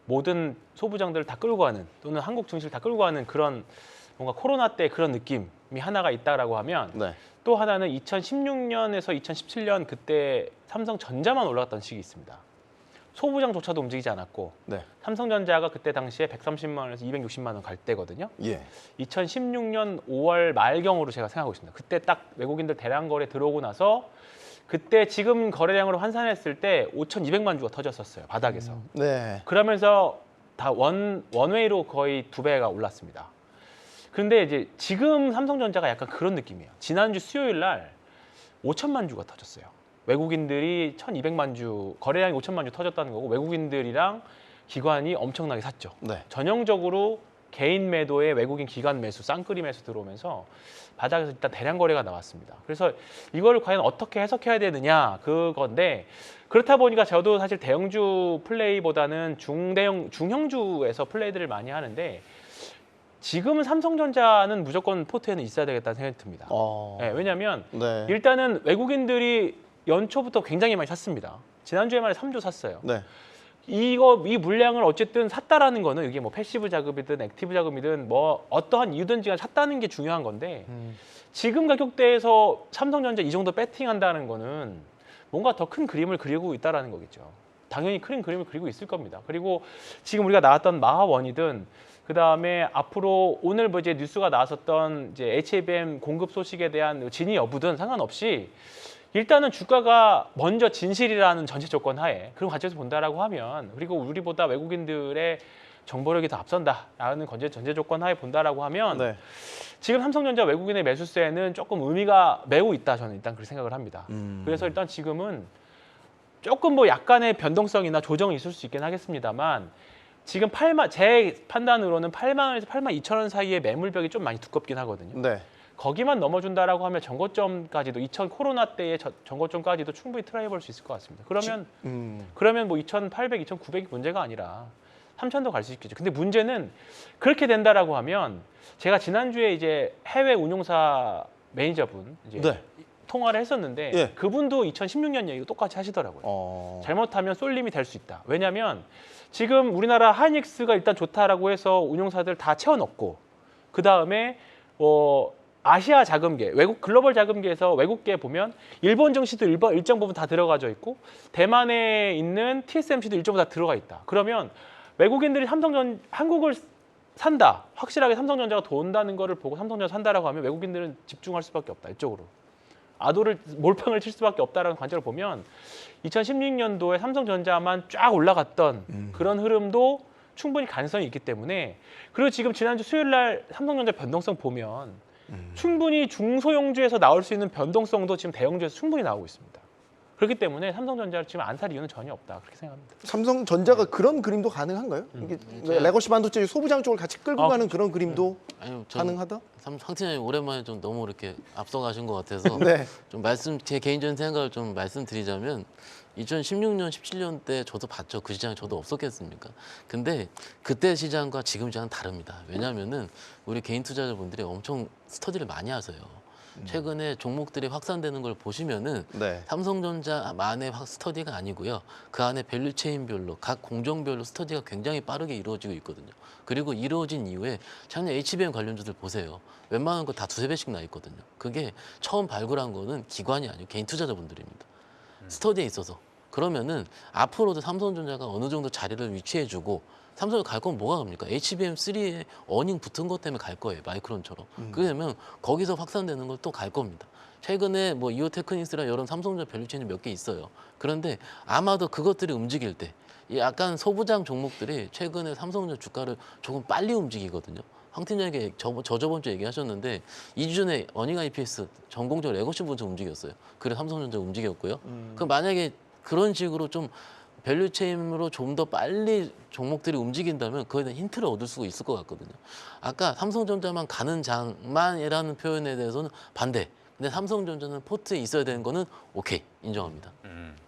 모든 소부장들을 다 끌고 가는, 또는 한국 증시를 다 끌고 가는 그런 뭔가 코로나 때 그런 느낌이 하나가 있다라고 하면, 네. 또 하나는 2016년에서 2017년 그때 삼성전자만 올라갔던 시기 있습니다. 소부장조차도 움직이지 않았고, 네. 삼성전자가 그때 당시에 130만 원에서 260만 원 갈 때거든요. 예. 2016년 5월 말경으로 제가 생각하고 있습니다. 그때 딱 외국인들 대량 거래 들어오고 나서 그때 지금 거래량으로 환산했을 때 5,200만 주가 터졌었어요, 바닥에서. 네. 그러면서 다 원웨이로 거의 2배가 올랐습니다. 그런데 이제 지금 삼성전자가 약간 그런 느낌이에요. 지난주 수요일 날 5천만 주가 터졌어요. 외국인들이 1,200만 주, 거래량이 5천만 주 터졌다는 거고, 외국인들이랑 기관이 엄청나게 샀죠. 네. 전형적으로 개인 매도에 외국인 기관 매수, 쌍끌이 매수 들어오면서 바닥에서 일단 대량 거래가 나왔습니다. 그래서 이걸 과연 어떻게 해석해야 되느냐 그건데 그렇다 보니까 저도 사실 대형주 플레이보다는 중형주에서 플레이들을 많이 하는데 지금은 삼성전자는 무조건 포트에는 있어야 되겠다는 생각이 듭니다. 네, 왜냐하면 네. 일단은 외국인들이 연초부터 굉장히 많이 샀습니다. 지난주에만 3조 샀어요. 네. 이 물량을 어쨌든 샀다라는 거는 이게 뭐 패시브 자금이든 액티브 자금이든 뭐 어떠한 이유든지 간에 샀다는 게 중요한 건데 지금 가격대에서 삼성전자 이 정도 배팅한다는 거는 뭔가 더 큰 그림을 그리고 있다라는 거겠죠. 당연히 큰 그림을 그리고 있을 겁니다. 그리고 지금 우리가 나왔던 마하원이든 그다음에 앞으로 오늘 뭐 이제 뉴스가 나왔었던 이제 HBM 공급 소식에 대한 진위 여부든 상관없이 일단은 주가가 먼저 진실이라는 전제 조건 하에 그런 관점에서 본다라고 하면 그리고 우리보다 외국인들의 정보력이 더 앞선다라는 전제 조건 하에 본다라고 하면 네. 지금 삼성전자 외국인의 매수세는 조금 의미가 매우 있다 저는 일단 그렇게 생각을 합니다. 그래서 일단 지금은 조금 뭐 약간의 변동성이나 조정이 있을 수 있긴 하겠습니다만 지금 제 판단으로는 8만 원에서 8만 2천 원 사이의 매물벽이 좀 많이 두껍긴 하거든요. 네. 거기만 넘어준다라고 하면 전고점까지도 2000 코로나 때의 전고점까지도 충분히 트라이 볼 수 있을 것 같습니다. 그러면 뭐 2,800, 2,900이 문제가 아니라 3,000도 갈 수 있겠죠. 근데 문제는 그렇게 된다라고 하면 제가 지난주에 이제 해외 운용사 매니저분 이제 네. 통화를 했었는데 예. 그분도 2016년 얘기 똑같이 하시더라고요. 잘못하면 쏠림이 될 수 있다. 왜냐하면 지금 우리나라 하이닉스가 일단 좋다라고 해서 운용사들 다 채워넣고 그 다음에 아시아 자금계, 외국 글로벌 자금계에서 외국계 보면 일본 증시도 일정 부분 다 들어가져 있고 대만에 있는 TSMC도 일정 부분 다 들어가 있다. 그러면 외국인들이 한국을 산다. 확실하게 삼성전자가 돈다는 거를 보고 삼성전자 산다라고 하면 외국인들은 집중할 수밖에 없다. 이쪽으로. 몰빵을 칠 수밖에 없다라는 관점을 보면 2016년도에 삼성전자만 쫙 올라갔던 그런 흐름도 충분히 가능성이 있기 때문에 그리고 지금 지난주 수요일 날 삼성전자 변동성 보면 충분히 중소형주에서 나올 수 있는 변동성도 지금 대형주에서 충분히 나오고 있습니다. 그렇기 때문에 삼성전자를 지금 안 살 이유는 전혀 없다. 그렇게 생각합니다. 삼성전자가 그런 그림도 가능한가요? 이게 레거시 반도체 소부장 쪽을 같이 끌고 가는 그런 그림도 아니요, 가능하다? 황 팀장님 오랜만에 좀 너무 이렇게 앞서가신 것 같아서 네. 좀 제 개인적인 생각을 좀 말씀드리자면 2016년, 17년 때 저도 봤죠. 그 시장에 저도 없었겠습니까? 근데 그때 시장과 지금 시장은 다릅니다. 왜냐하면은 우리 개인 투자자분들이 엄청 스터디를 많이 하세요. 최근에 종목들이 확산되는 걸 보시면은 네. 삼성전자만의 스터디가 아니고요. 그 안에 밸류체인별로 각 공정별로 스터디가 굉장히 빠르게 이루어지고 있거든요. 그리고 이루어진 이후에 작년 HBM 관련주들 보세요. 웬만한 거 다 두세 배씩 나 있거든요. 그게 처음 발굴한 거는 기관이 아니고 개인 투자자분들입니다. 스터디에 있어서. 그러면은 앞으로도 삼성전자가 어느 정도 자리를 위치해주고 삼성이 갈 건 뭐가 갑니까? HBM3에 어닝 붙은 것 때문에 갈 거예요. 마이크론처럼. 그러면 거기서 확산되는 걸 또 갈 겁니다. 최근에 뭐 이오테크닉스랑 여러 삼성전자 밸류체인이 몇 개 있어요. 그런데 아마도 그것들이 움직일 때 약간 소부장 종목들이 최근에 삼성전자 주가를 조금 빨리 움직이거든요. 황 팀장님께 저번 주에 얘기하셨는데 2주 전에 어닝 IPS 전공적 레거시 부분 움직였어요. 그래서 삼성전자 움직였고요. 그럼 만약에 그런 식으로 좀 밸류체인으로 좀 더 빨리 종목들이 움직인다면 그거에 대한 힌트를 얻을 수가 있을 것 같거든요. 아까 삼성전자만 가는 장만이라는 표현에 대해서는 반대. 근데 삼성전자는 포트에 있어야 되는 거는 오케이, 인정합니다.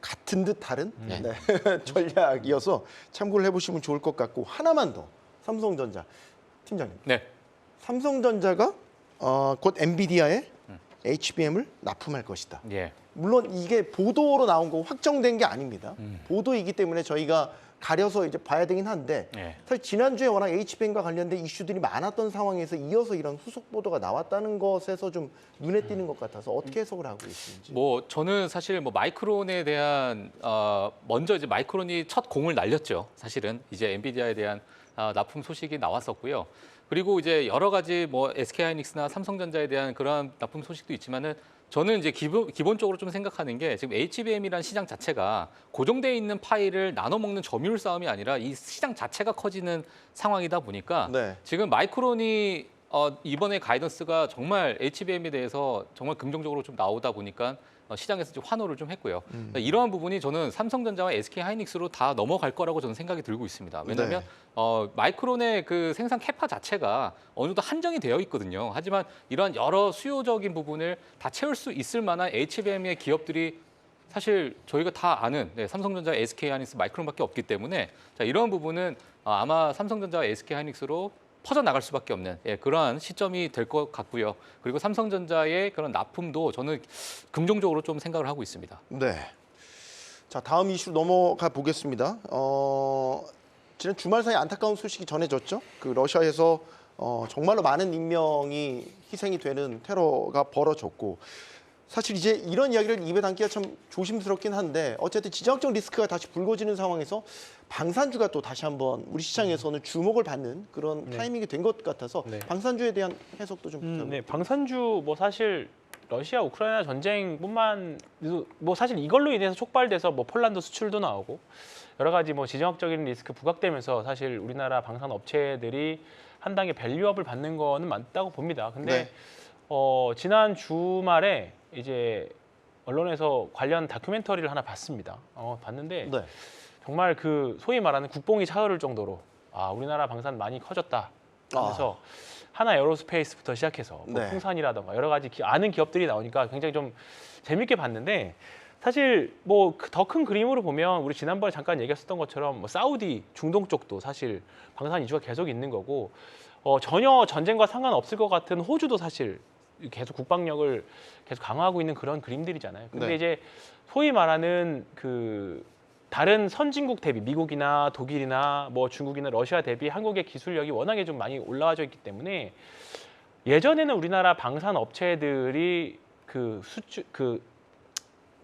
같은 듯 다른 네. 네. 전략이어서 참고를 해보시면 좋을 것 같고 하나만 더 삼성전자 팀장님. 네. 삼성전자가 곧 엔비디아에 HBM을 납품할 것이다. 예. 물론 이게 보도로 나온 거 확정된 게 아닙니다. 보도이기 때문에 저희가 가려서 이제 봐야 되긴 한데 예. 사실 지난주에 워낙 HBM과 관련된 이슈들이 많았던 상황에서 이어서 이런 후속 보도가 나왔다는 것에서 좀 눈에 띄는 것 같아서 어떻게 해석을 하고 계시는지. 뭐 저는 사실 뭐 마이크론에 대한 먼저 이제 마이크론이 첫 공을 날렸죠. 사실은 이제 엔비디아에 대한 납품 소식이 나왔었고요. 그리고 이제 여러 가지 뭐 SK하이닉스나 삼성전자에 대한 그러한 납품 소식도 있지만은 저는 이제 기본적으로 좀 생각하는 게 지금 HBM이라는 시장 자체가 고정돼 있는 파일을 나눠 먹는 점유율 싸움이 아니라 이 시장 자체가 커지는 상황이다 보니까 네. 지금 마이크론이 이번에 가이던스가 정말 HBM에 대해서 정말 긍정적으로 좀 나오다 보니까 시장에서 좀 환호를 좀 했고요. 그러니까 이러한 부분이 저는 삼성전자와 SK하이닉스로 다 넘어갈 거라고 저는 생각이 들고 있습니다. 왜냐하면 마이크론의 그 생산 캐파 자체가 어느 정도 한정이 되어 있거든요. 하지만 이러한 여러 수요적인 부분을 다 채울 수 있을 만한 HBM의 기업들이 사실 저희가 다 아는 삼성전자, SK하이닉스, 마이크론밖에 없기 때문에 자, 이런 부분은 아마 삼성전자와 SK하이닉스로 퍼져나갈 수밖에 없는 그러한 시점이 될 것 같고요. 그리고 삼성전자의 그런 납품도 저는 긍정적으로 좀 생각을 하고 있습니다. 네. 자, 다음 이슈로 넘어가 보겠습니다. 지난 주말 사이 안타까운 소식이 전해졌죠. 그 러시아에서 정말로 많은 인명이 희생이 되는 테러가 벌어졌고 사실 이제 이런 이야기를 입에 담기가 참 조심스럽긴 한데 어쨌든 지정학적 리스크가 다시 불거지는 상황에서 방산주가 또 다시 한번 우리 시장에서는 주목을 받는 그런 타이밍이 된 것 같아서 네. 방산주에 대한 해석도 좀 네, 방산주 뭐 사실 러시아 우크라이나 전쟁뿐만 뭐 사실 이걸로 인해서 촉발돼서 뭐 폴란드 수출도 나오고 여러 가지 뭐 지정학적인 리스크 부각되면서 사실 우리나라 방산 업체들이 한 단계 밸류업을 받는 거는 맞다고 봅니다. 근데 네. 지난 주말에 이제 언론에서 관련 다큐멘터리를 하나 봤습니다. 봤는데 네. 정말 그 소위 말하는 국뽕이 차오를 정도로 우리나라 방산 많이 커졌다 하면서 하나 에어로스페이스부터 시작해서 뭐 네. 풍산이라던가 여러 가지 아는 기업들이 나오니까 굉장히 좀 재밌게 봤는데 사실 뭐 더 큰 그림으로 보면 우리 지난번에 잠깐 얘기했었던 것처럼 뭐 사우디 중동 쪽도 사실 방산 이슈가 계속 있는 거고 전혀 전쟁과 상관없을 것 같은 호주도 사실 계속 국방력을 계속 강화하고 있는 그런 그림들이잖아요. 근데 네. 이제 소위 말하는 그 다른 선진국 대비 미국이나 독일이나 뭐 중국이나 러시아 대비 한국의 기술력이 워낙에 좀 많이 올라와져 있기 때문에 예전에는 우리나라 방산 업체들이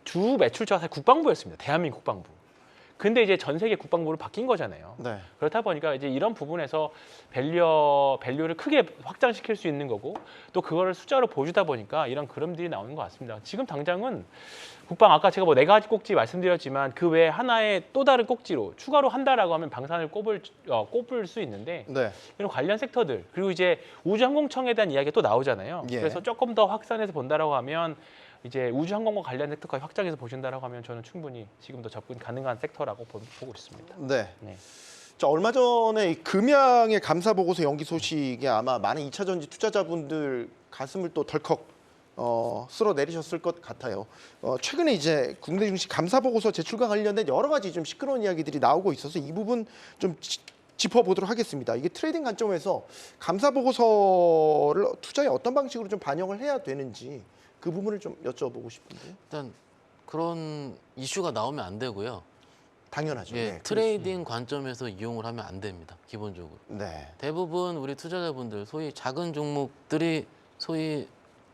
주 매출처가 사실 국방부였습니다. 대한민국 국방부. 근데 이제 전 세계 국방부로 바뀐 거잖아요. 네. 그렇다 보니까 이제 이런 부분에서 밸류를 크게 확장시킬 수 있는 거고 또 그거를 숫자로 보여주다 보니까 이런 그림들이 나오는 것 같습니다. 지금 당장은 국방 아까 제가 뭐 4가지 꼭지 말씀드렸지만 그 외에 하나의 또 다른 꼭지로 추가로 한다라고 하면 방산을 꼽을 수 있는데 네. 이런 관련 섹터들 그리고 이제 우주항공청에 대한 이야기가 또 나오잖아요. 예. 그래서 조금 더 확산해서 본다라고 하면 이제 우주항공과 관련 섹터까지 확장해서 보신다라고 하면 저는 충분히 지금도 접근 가능한 섹터라고 보고 있습니다. 네. 네. 자, 얼마 전에 이 금양의 감사 보고서 연기 소식에 아마 많은 2차 전지 투자자분들 가슴을 또 덜컥 쓸어 내리셨을 것 같아요. 최근에 이제 국내 증시 감사 보고서 제출과 관련된 여러 가지 좀 시끄러운 이야기들이 나오고 있어서 이 부분 좀 짚어보도록 하겠습니다. 이게 트레이딩 관점에서 감사 보고서를 투자에 어떤 방식으로 좀 반영을 해야 되는지 그 부분을 좀 여쭤보고 싶은데요. 일단 그런 이슈가 나오면 안 되고요. 당연하죠. 예, 네, 트레이딩 관점에서 이용을 하면 안 됩니다. 기본적으로. 네. 대부분 우리 투자자분들 소위 작은 종목들이 소위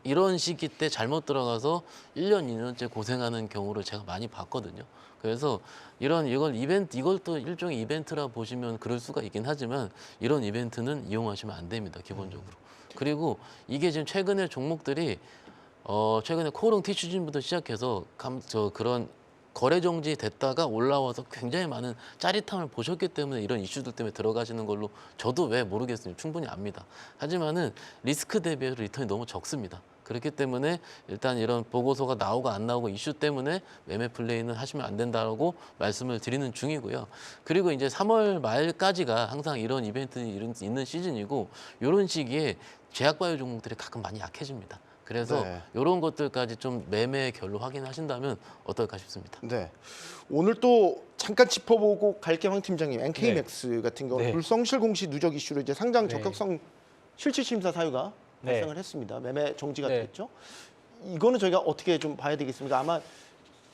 이런 시기 때 잘못 들어가서 1년, 2년째 고생하는 경우를 제가 많이 봤거든요. 그래서 이걸 또 일종의 이벤트라 보시면 그럴 수가 있긴 하지만 이런 이벤트는 이용하시면 안 됩니다. 기본적으로. 그리고 이게 지금 최근에 종목들이 최근에 코오롱 티슈진부터 시작해서 그런 거래 정지 됐다가 올라와서 굉장히 많은 짜릿함을 보셨기 때문에 이런 이슈들 때문에 들어가시는 걸로 저도 왜 모르겠습니다. 충분히 압니다. 하지만은 리스크 대비해서 리턴이 너무 적습니다. 그렇기 때문에 일단 이런 보고서가 나오고 안 나오고 이슈 때문에 매매 플레이는 하시면 안 된다고 말씀을 드리는 중이고요. 그리고 이제 3월 말까지가 항상 이런 이벤트는 있는 시즌이고 이런 시기에 제약바이오 종목들이 가끔 많이 약해집니다. 그래서 네. 이런 것들까지 좀 매매 결로 확인하신다면 어떨까 싶습니다. 네. 오늘 또 잠깐 짚어보고 갈게 황 팀장님, NK맥스 같은 경우 네. 불성실 공시 누적 이슈로 이제 상장 네. 적격성 실질 심사 사유가 네. 발생을 했습니다. 매매 정지가 네. 됐죠. 이거는 저희가 어떻게 좀 봐야 되겠습니까? 아마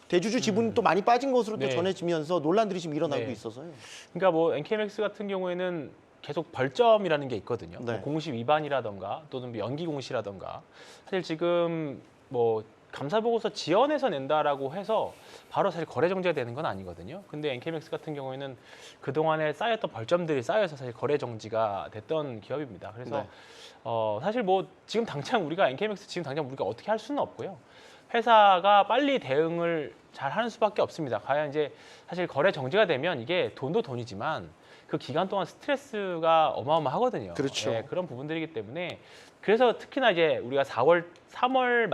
대주주 지분이 또 많이 빠진 것으로 또 네. 전해지면서 논란들이 지금 일어나고 네. 있어서요. 그러니까 뭐 NK맥스 같은 경우에는 계속 벌점이라는 게 있거든요. 네. 뭐 공시 위반이라던가 또는 연기 공시라던가 사실 지금 뭐 감사 보고서 지연해서 낸다라고 해서 바로 사실 거래 정지가 되는 건 아니거든요. 근데 NK맥스 같은 경우에는 그 동안에 쌓였던 벌점들이 쌓여서 사실 거래 정지가 됐던 기업입니다. 그래서 네. 사실 뭐 지금 당장 우리가 NK맥스 지금 당장 우리가 어떻게 할 수는 없고요. 회사가 빨리 대응을 잘 하는 수밖에 없습니다. 과연 이제 사실 거래 정지가 되면 이게 돈도 돈이지만 그 기간 동안 스트레스가 어마어마하거든요. 그렇죠. 예, 그런 부분들이기 때문에 그래서 특히나 이제 우리가 3월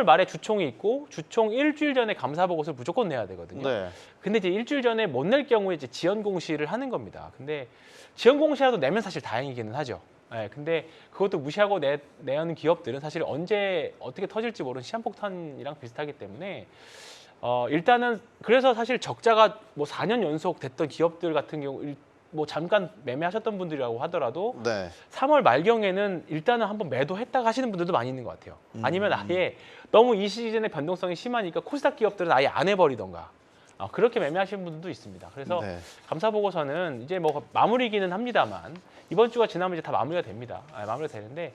말에 주총이 있고 주총 일주일 전에 감사 보고서를 무조건 내야 되거든요. 네. 근데 이제 일주일 전에 못 낼 경우에 이제 지연 공시를 하는 겁니다. 근데 지연 공시라도 내면 사실 다행이기는 하죠. 예, 근데 그것도 무시하고 내는 기업들은 사실 언제 어떻게 터질지 모르는 시한폭탄이랑 비슷하기 때문에 일단은 그래서 사실 적자가 뭐 4년 연속 됐던 기업들 같은 경우 뭐 잠깐 매매하셨던 분들이라고 하더라도 네. 3월 말경에는 일단은 한번 매도했다가 하시는 분들도 많이 있는 것 같아요. 아니면 아예 너무 이 시즌의 변동성이 심하니까 코스닥 기업들은 아예 안 해버리던가 그렇게 매매하시는 분들도 있습니다. 그래서 네. 감사 보고서는 이제 뭐 마무리기는 합니다만 이번 주가 지나면 이제 다 마무리가 됩니다. 마무리가 되는데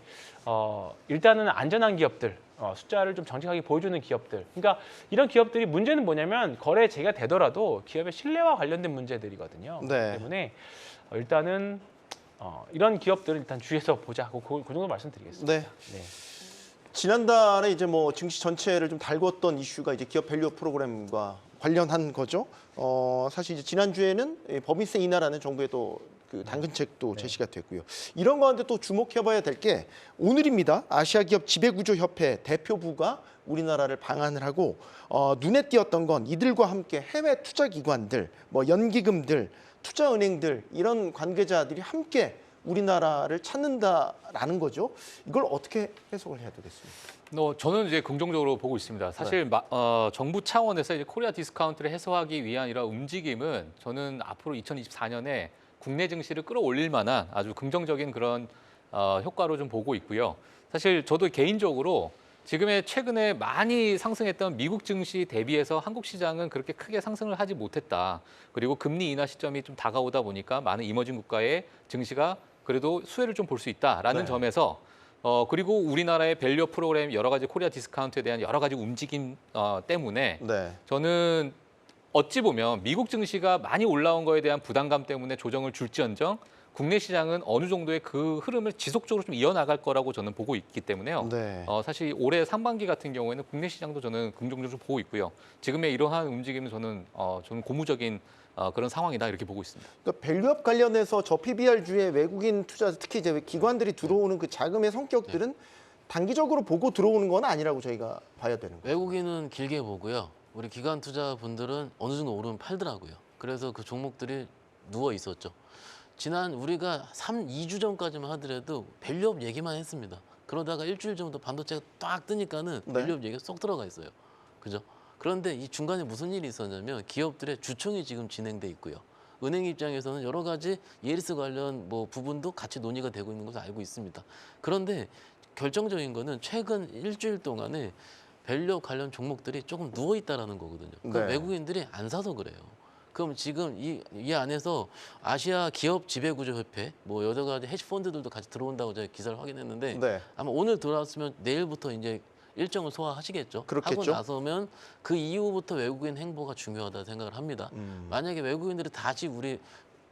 일단은 안전한 기업들 숫자를 좀 정직하게 보여주는 기업들. 그러니까 이런 기업들이 문제는 뭐냐면 거래 재개가 되더라도 기업의 신뢰와 관련된 문제들이거든요. 네. 그렇기 때문에 일단은 이런 기업들은 일단 주의해서 보자. 그 정도 말씀드리겠습니다. 네. 네. 지난달에 이제 뭐 증시 전체를 좀 달궜던 이슈가 이제 기업 밸류업 프로그램과 관련한 거죠. 사실 이제 지난주에는 법인세 인하라는 정부의 또 그 당근책도 제시가 됐고요. 이런 가운데 또 주목해봐야 될 게 오늘입니다. 아시아기업 지배구조협회 대표부가 우리나라를 방한을 하고 눈에 띄었던 건 이들과 함께 해외 투자기관들, 뭐 연기금들, 투자은행들 이런 관계자들이 함께 우리나라를 찾는다라는 거죠. 이걸 어떻게 해석을 해야 되겠습니까? 저는 이제 긍정적으로 보고 있습니다. 사실 정부 차원에서 이제 코리아 디스카운트를 해소하기 위한 이런 움직임은 저는 앞으로 2024년에 국내 증시를 끌어올릴 만한 아주 긍정적인 그런 효과로 좀 보고 있고요. 사실 저도 개인적으로 지금의 최근에 많이 상승했던 미국 증시 대비해서 한국 시장은 그렇게 크게 상승을 하지 못했다. 그리고 금리 인하 시점이 좀 다가오다 보니까 많은 이머징 국가의 증시가 그래도 수혜를 좀 볼 수 있다라는 네. 점에서 그리고 우리나라의 밸류 프로그램 여러 가지 코리아 디스카운트에 대한 여러 가지 움직임 때문에 네. 저는 어찌 보면 미국 증시가 많이 올라온 거에 대한 부담감 때문에 조정을 줄지언정 국내 시장은 어느 정도의 그 흐름을 지속적으로 좀 이어나갈 거라고 저는 보고 있기 때문에요. 네. 사실 올해 상반기 같은 경우에는 국내 시장도 저는 긍정적으로 보고 있고요. 지금의 이러한 움직임은 저는 고무적인 그런 상황이다 이렇게 보고 있습니다. 그러니까 밸류업 관련해서 저 PBR주에 외국인 투자 특히 이제 기관들이 들어오는 그 자금의 성격들은 단기적으로 보고 들어오는 건 아니라고 저희가 봐야 되는 거예요. 외국인은 길게 보고요. 우리 기관 투자분들은 어느 정도 오르면 팔더라고요. 그래서 그 종목들이 누워 있었죠. 지난 우리가 2주 전까지만 하더라도 밸류업 얘기만 했습니다. 그러다가 일주일 전부터 반도체가 딱 뜨니까는 네. 밸류업 얘기가 쏙 들어가 있어요. 그죠? 그런데 이 중간에 무슨 일이 있었냐면 기업들의 주총이 지금 진행돼 있고요. 은행 입장에서는 여러 가지 예리스 관련 뭐 부분도 같이 논의가 되고 있는 것을 알고 있습니다. 그런데 결정적인 거는 최근 일주일 동안에 밸류업 관련 종목들이 조금 누워 있다라는 거거든요. 그 네. 외국인들이 안 사서 그래요. 그럼 지금 이 안에서 아시아 기업 지배구조협회 뭐 여러 가지 헤지펀드들도 같이 들어온다고 제가 기사를 확인했는데 네. 아마 오늘 들어왔으면 내일부터 이제 일정을 소화하시겠죠. 그렇겠죠. 하고 나서면 그 이후부터 외국인 행보가 중요하다 생각을 합니다. 만약에 외국인들이 다시 우리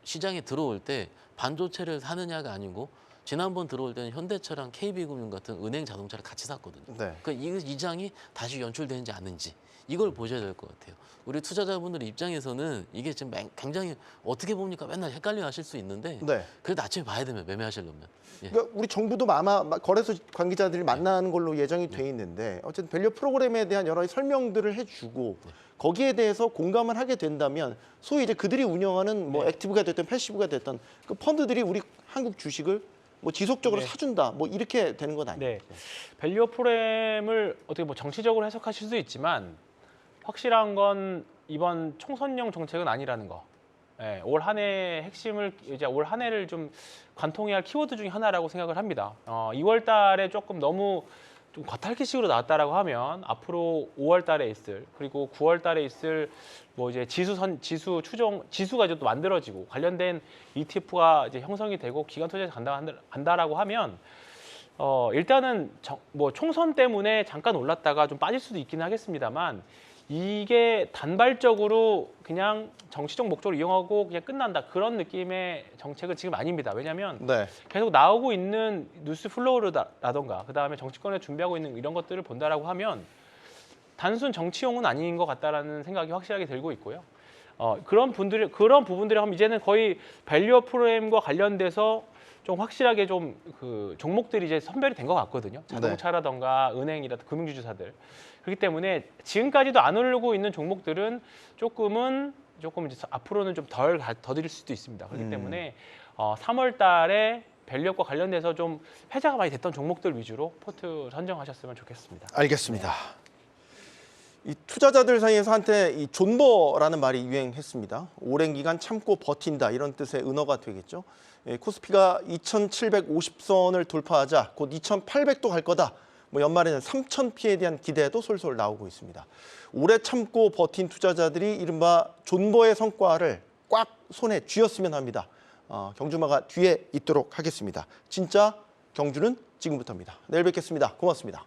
시장에 들어올 때 반도체를 사느냐가 아니고 지난번 들어올 때는 현대차랑 KB금융 같은 은행 자동차를 같이 샀거든요. 네. 그러니까 이 장이 다시 연출되는지 않는지 이걸 보셔야 될 것 같아요. 우리 투자자분들 입장에서는 이게 지금 굉장히 어떻게 봅니까? 맨날 헷갈려 하실 수 있는데 네. 그래도 아침에 봐야 되면 매매하시려면. 예. 그러니까 우리 정부도 아마 거래소 관계자들이 만나는 걸로 예정이 돼 있는데 어쨌든 밸류 프로그램에 대한 여러 가지 설명들을 해주고 거기에 대해서 공감을 하게 된다면 소위 이제 그들이 운영하는 뭐 액티브가 됐든 패시브가 됐든 그 펀드들이 우리 한국 주식을 뭐 지속적으로 네. 사준다 뭐 이렇게 되는 건 아니에요. 네. 밸류업 프로그램을 어떻게 뭐 정치적으로 해석하실 수도 있지만 확실한 건 이번 총선용 정책은 아니라는 거. 예, 올 한 해 핵심을 이제 올 한 해를 좀 관통해야 할 키워드 중에 하나라고 생각을 합니다. 2월 달에 조금 너무 좀 겉핥기식으로 나왔다라고 하면 앞으로 5월 달에 있을 그리고 9월 달에 있을 뭐 이제 지수가 이제 또 만들어지고 관련된 ETF가 이제 형성이 되고 기관 투자에 간다라고 하면 일단은 뭐 총선 때문에 잠깐 올랐다가 좀 빠질 수도 있기는 하겠습니다만 이게 단발적으로 그냥 정치적 목적으로 이용하고 그냥 끝난다 그런 느낌의 정책은 지금 아닙니다. 왜냐하면 네. 계속 나오고 있는 뉴스 플로우라던가 그다음에 정치권에 준비하고 있는 이런 것들을 본다라고 하면 단순 정치용은 아닌 것 같다라는 생각이 확실하게 들고 있고요. 그런 부분들이 하면 이제는 거의 밸류업 프로그램과 관련돼서 좀 확실하게 좀 그 종목들이 이제 선별이 된 것 같거든요. 자동차라던가 은행이라든가 금융주주사들. 그렇기 때문에 지금까지도 안 오르고 있는 종목들은 조금 이제 앞으로는 좀 덜 더딜 수도 있습니다. 그렇기 때문에 3월 달에 밸류업과 관련돼서 좀 회자가 많이 됐던 종목들 위주로 포트 선정하셨으면 좋겠습니다. 알겠습니다. 이 투자자들 사이에서 한때 이 존버라는 말이 유행했습니다. 오랜 기간 참고 버틴다 이런 뜻의 은어가 되겠죠. 코스피가 2,750선을 돌파하자 곧 2,800도 갈 거다. 연말에는 3,000피에 대한 기대도 솔솔 나오고 있습니다. 오래 참고 버틴 투자자들이 이른바 존버의 성과를 꽉 손에 쥐었으면 합니다. 경주마가 뒤에 있도록 하겠습니다. 진짜 경주는 지금부터입니다. 내일 뵙겠습니다. 고맙습니다.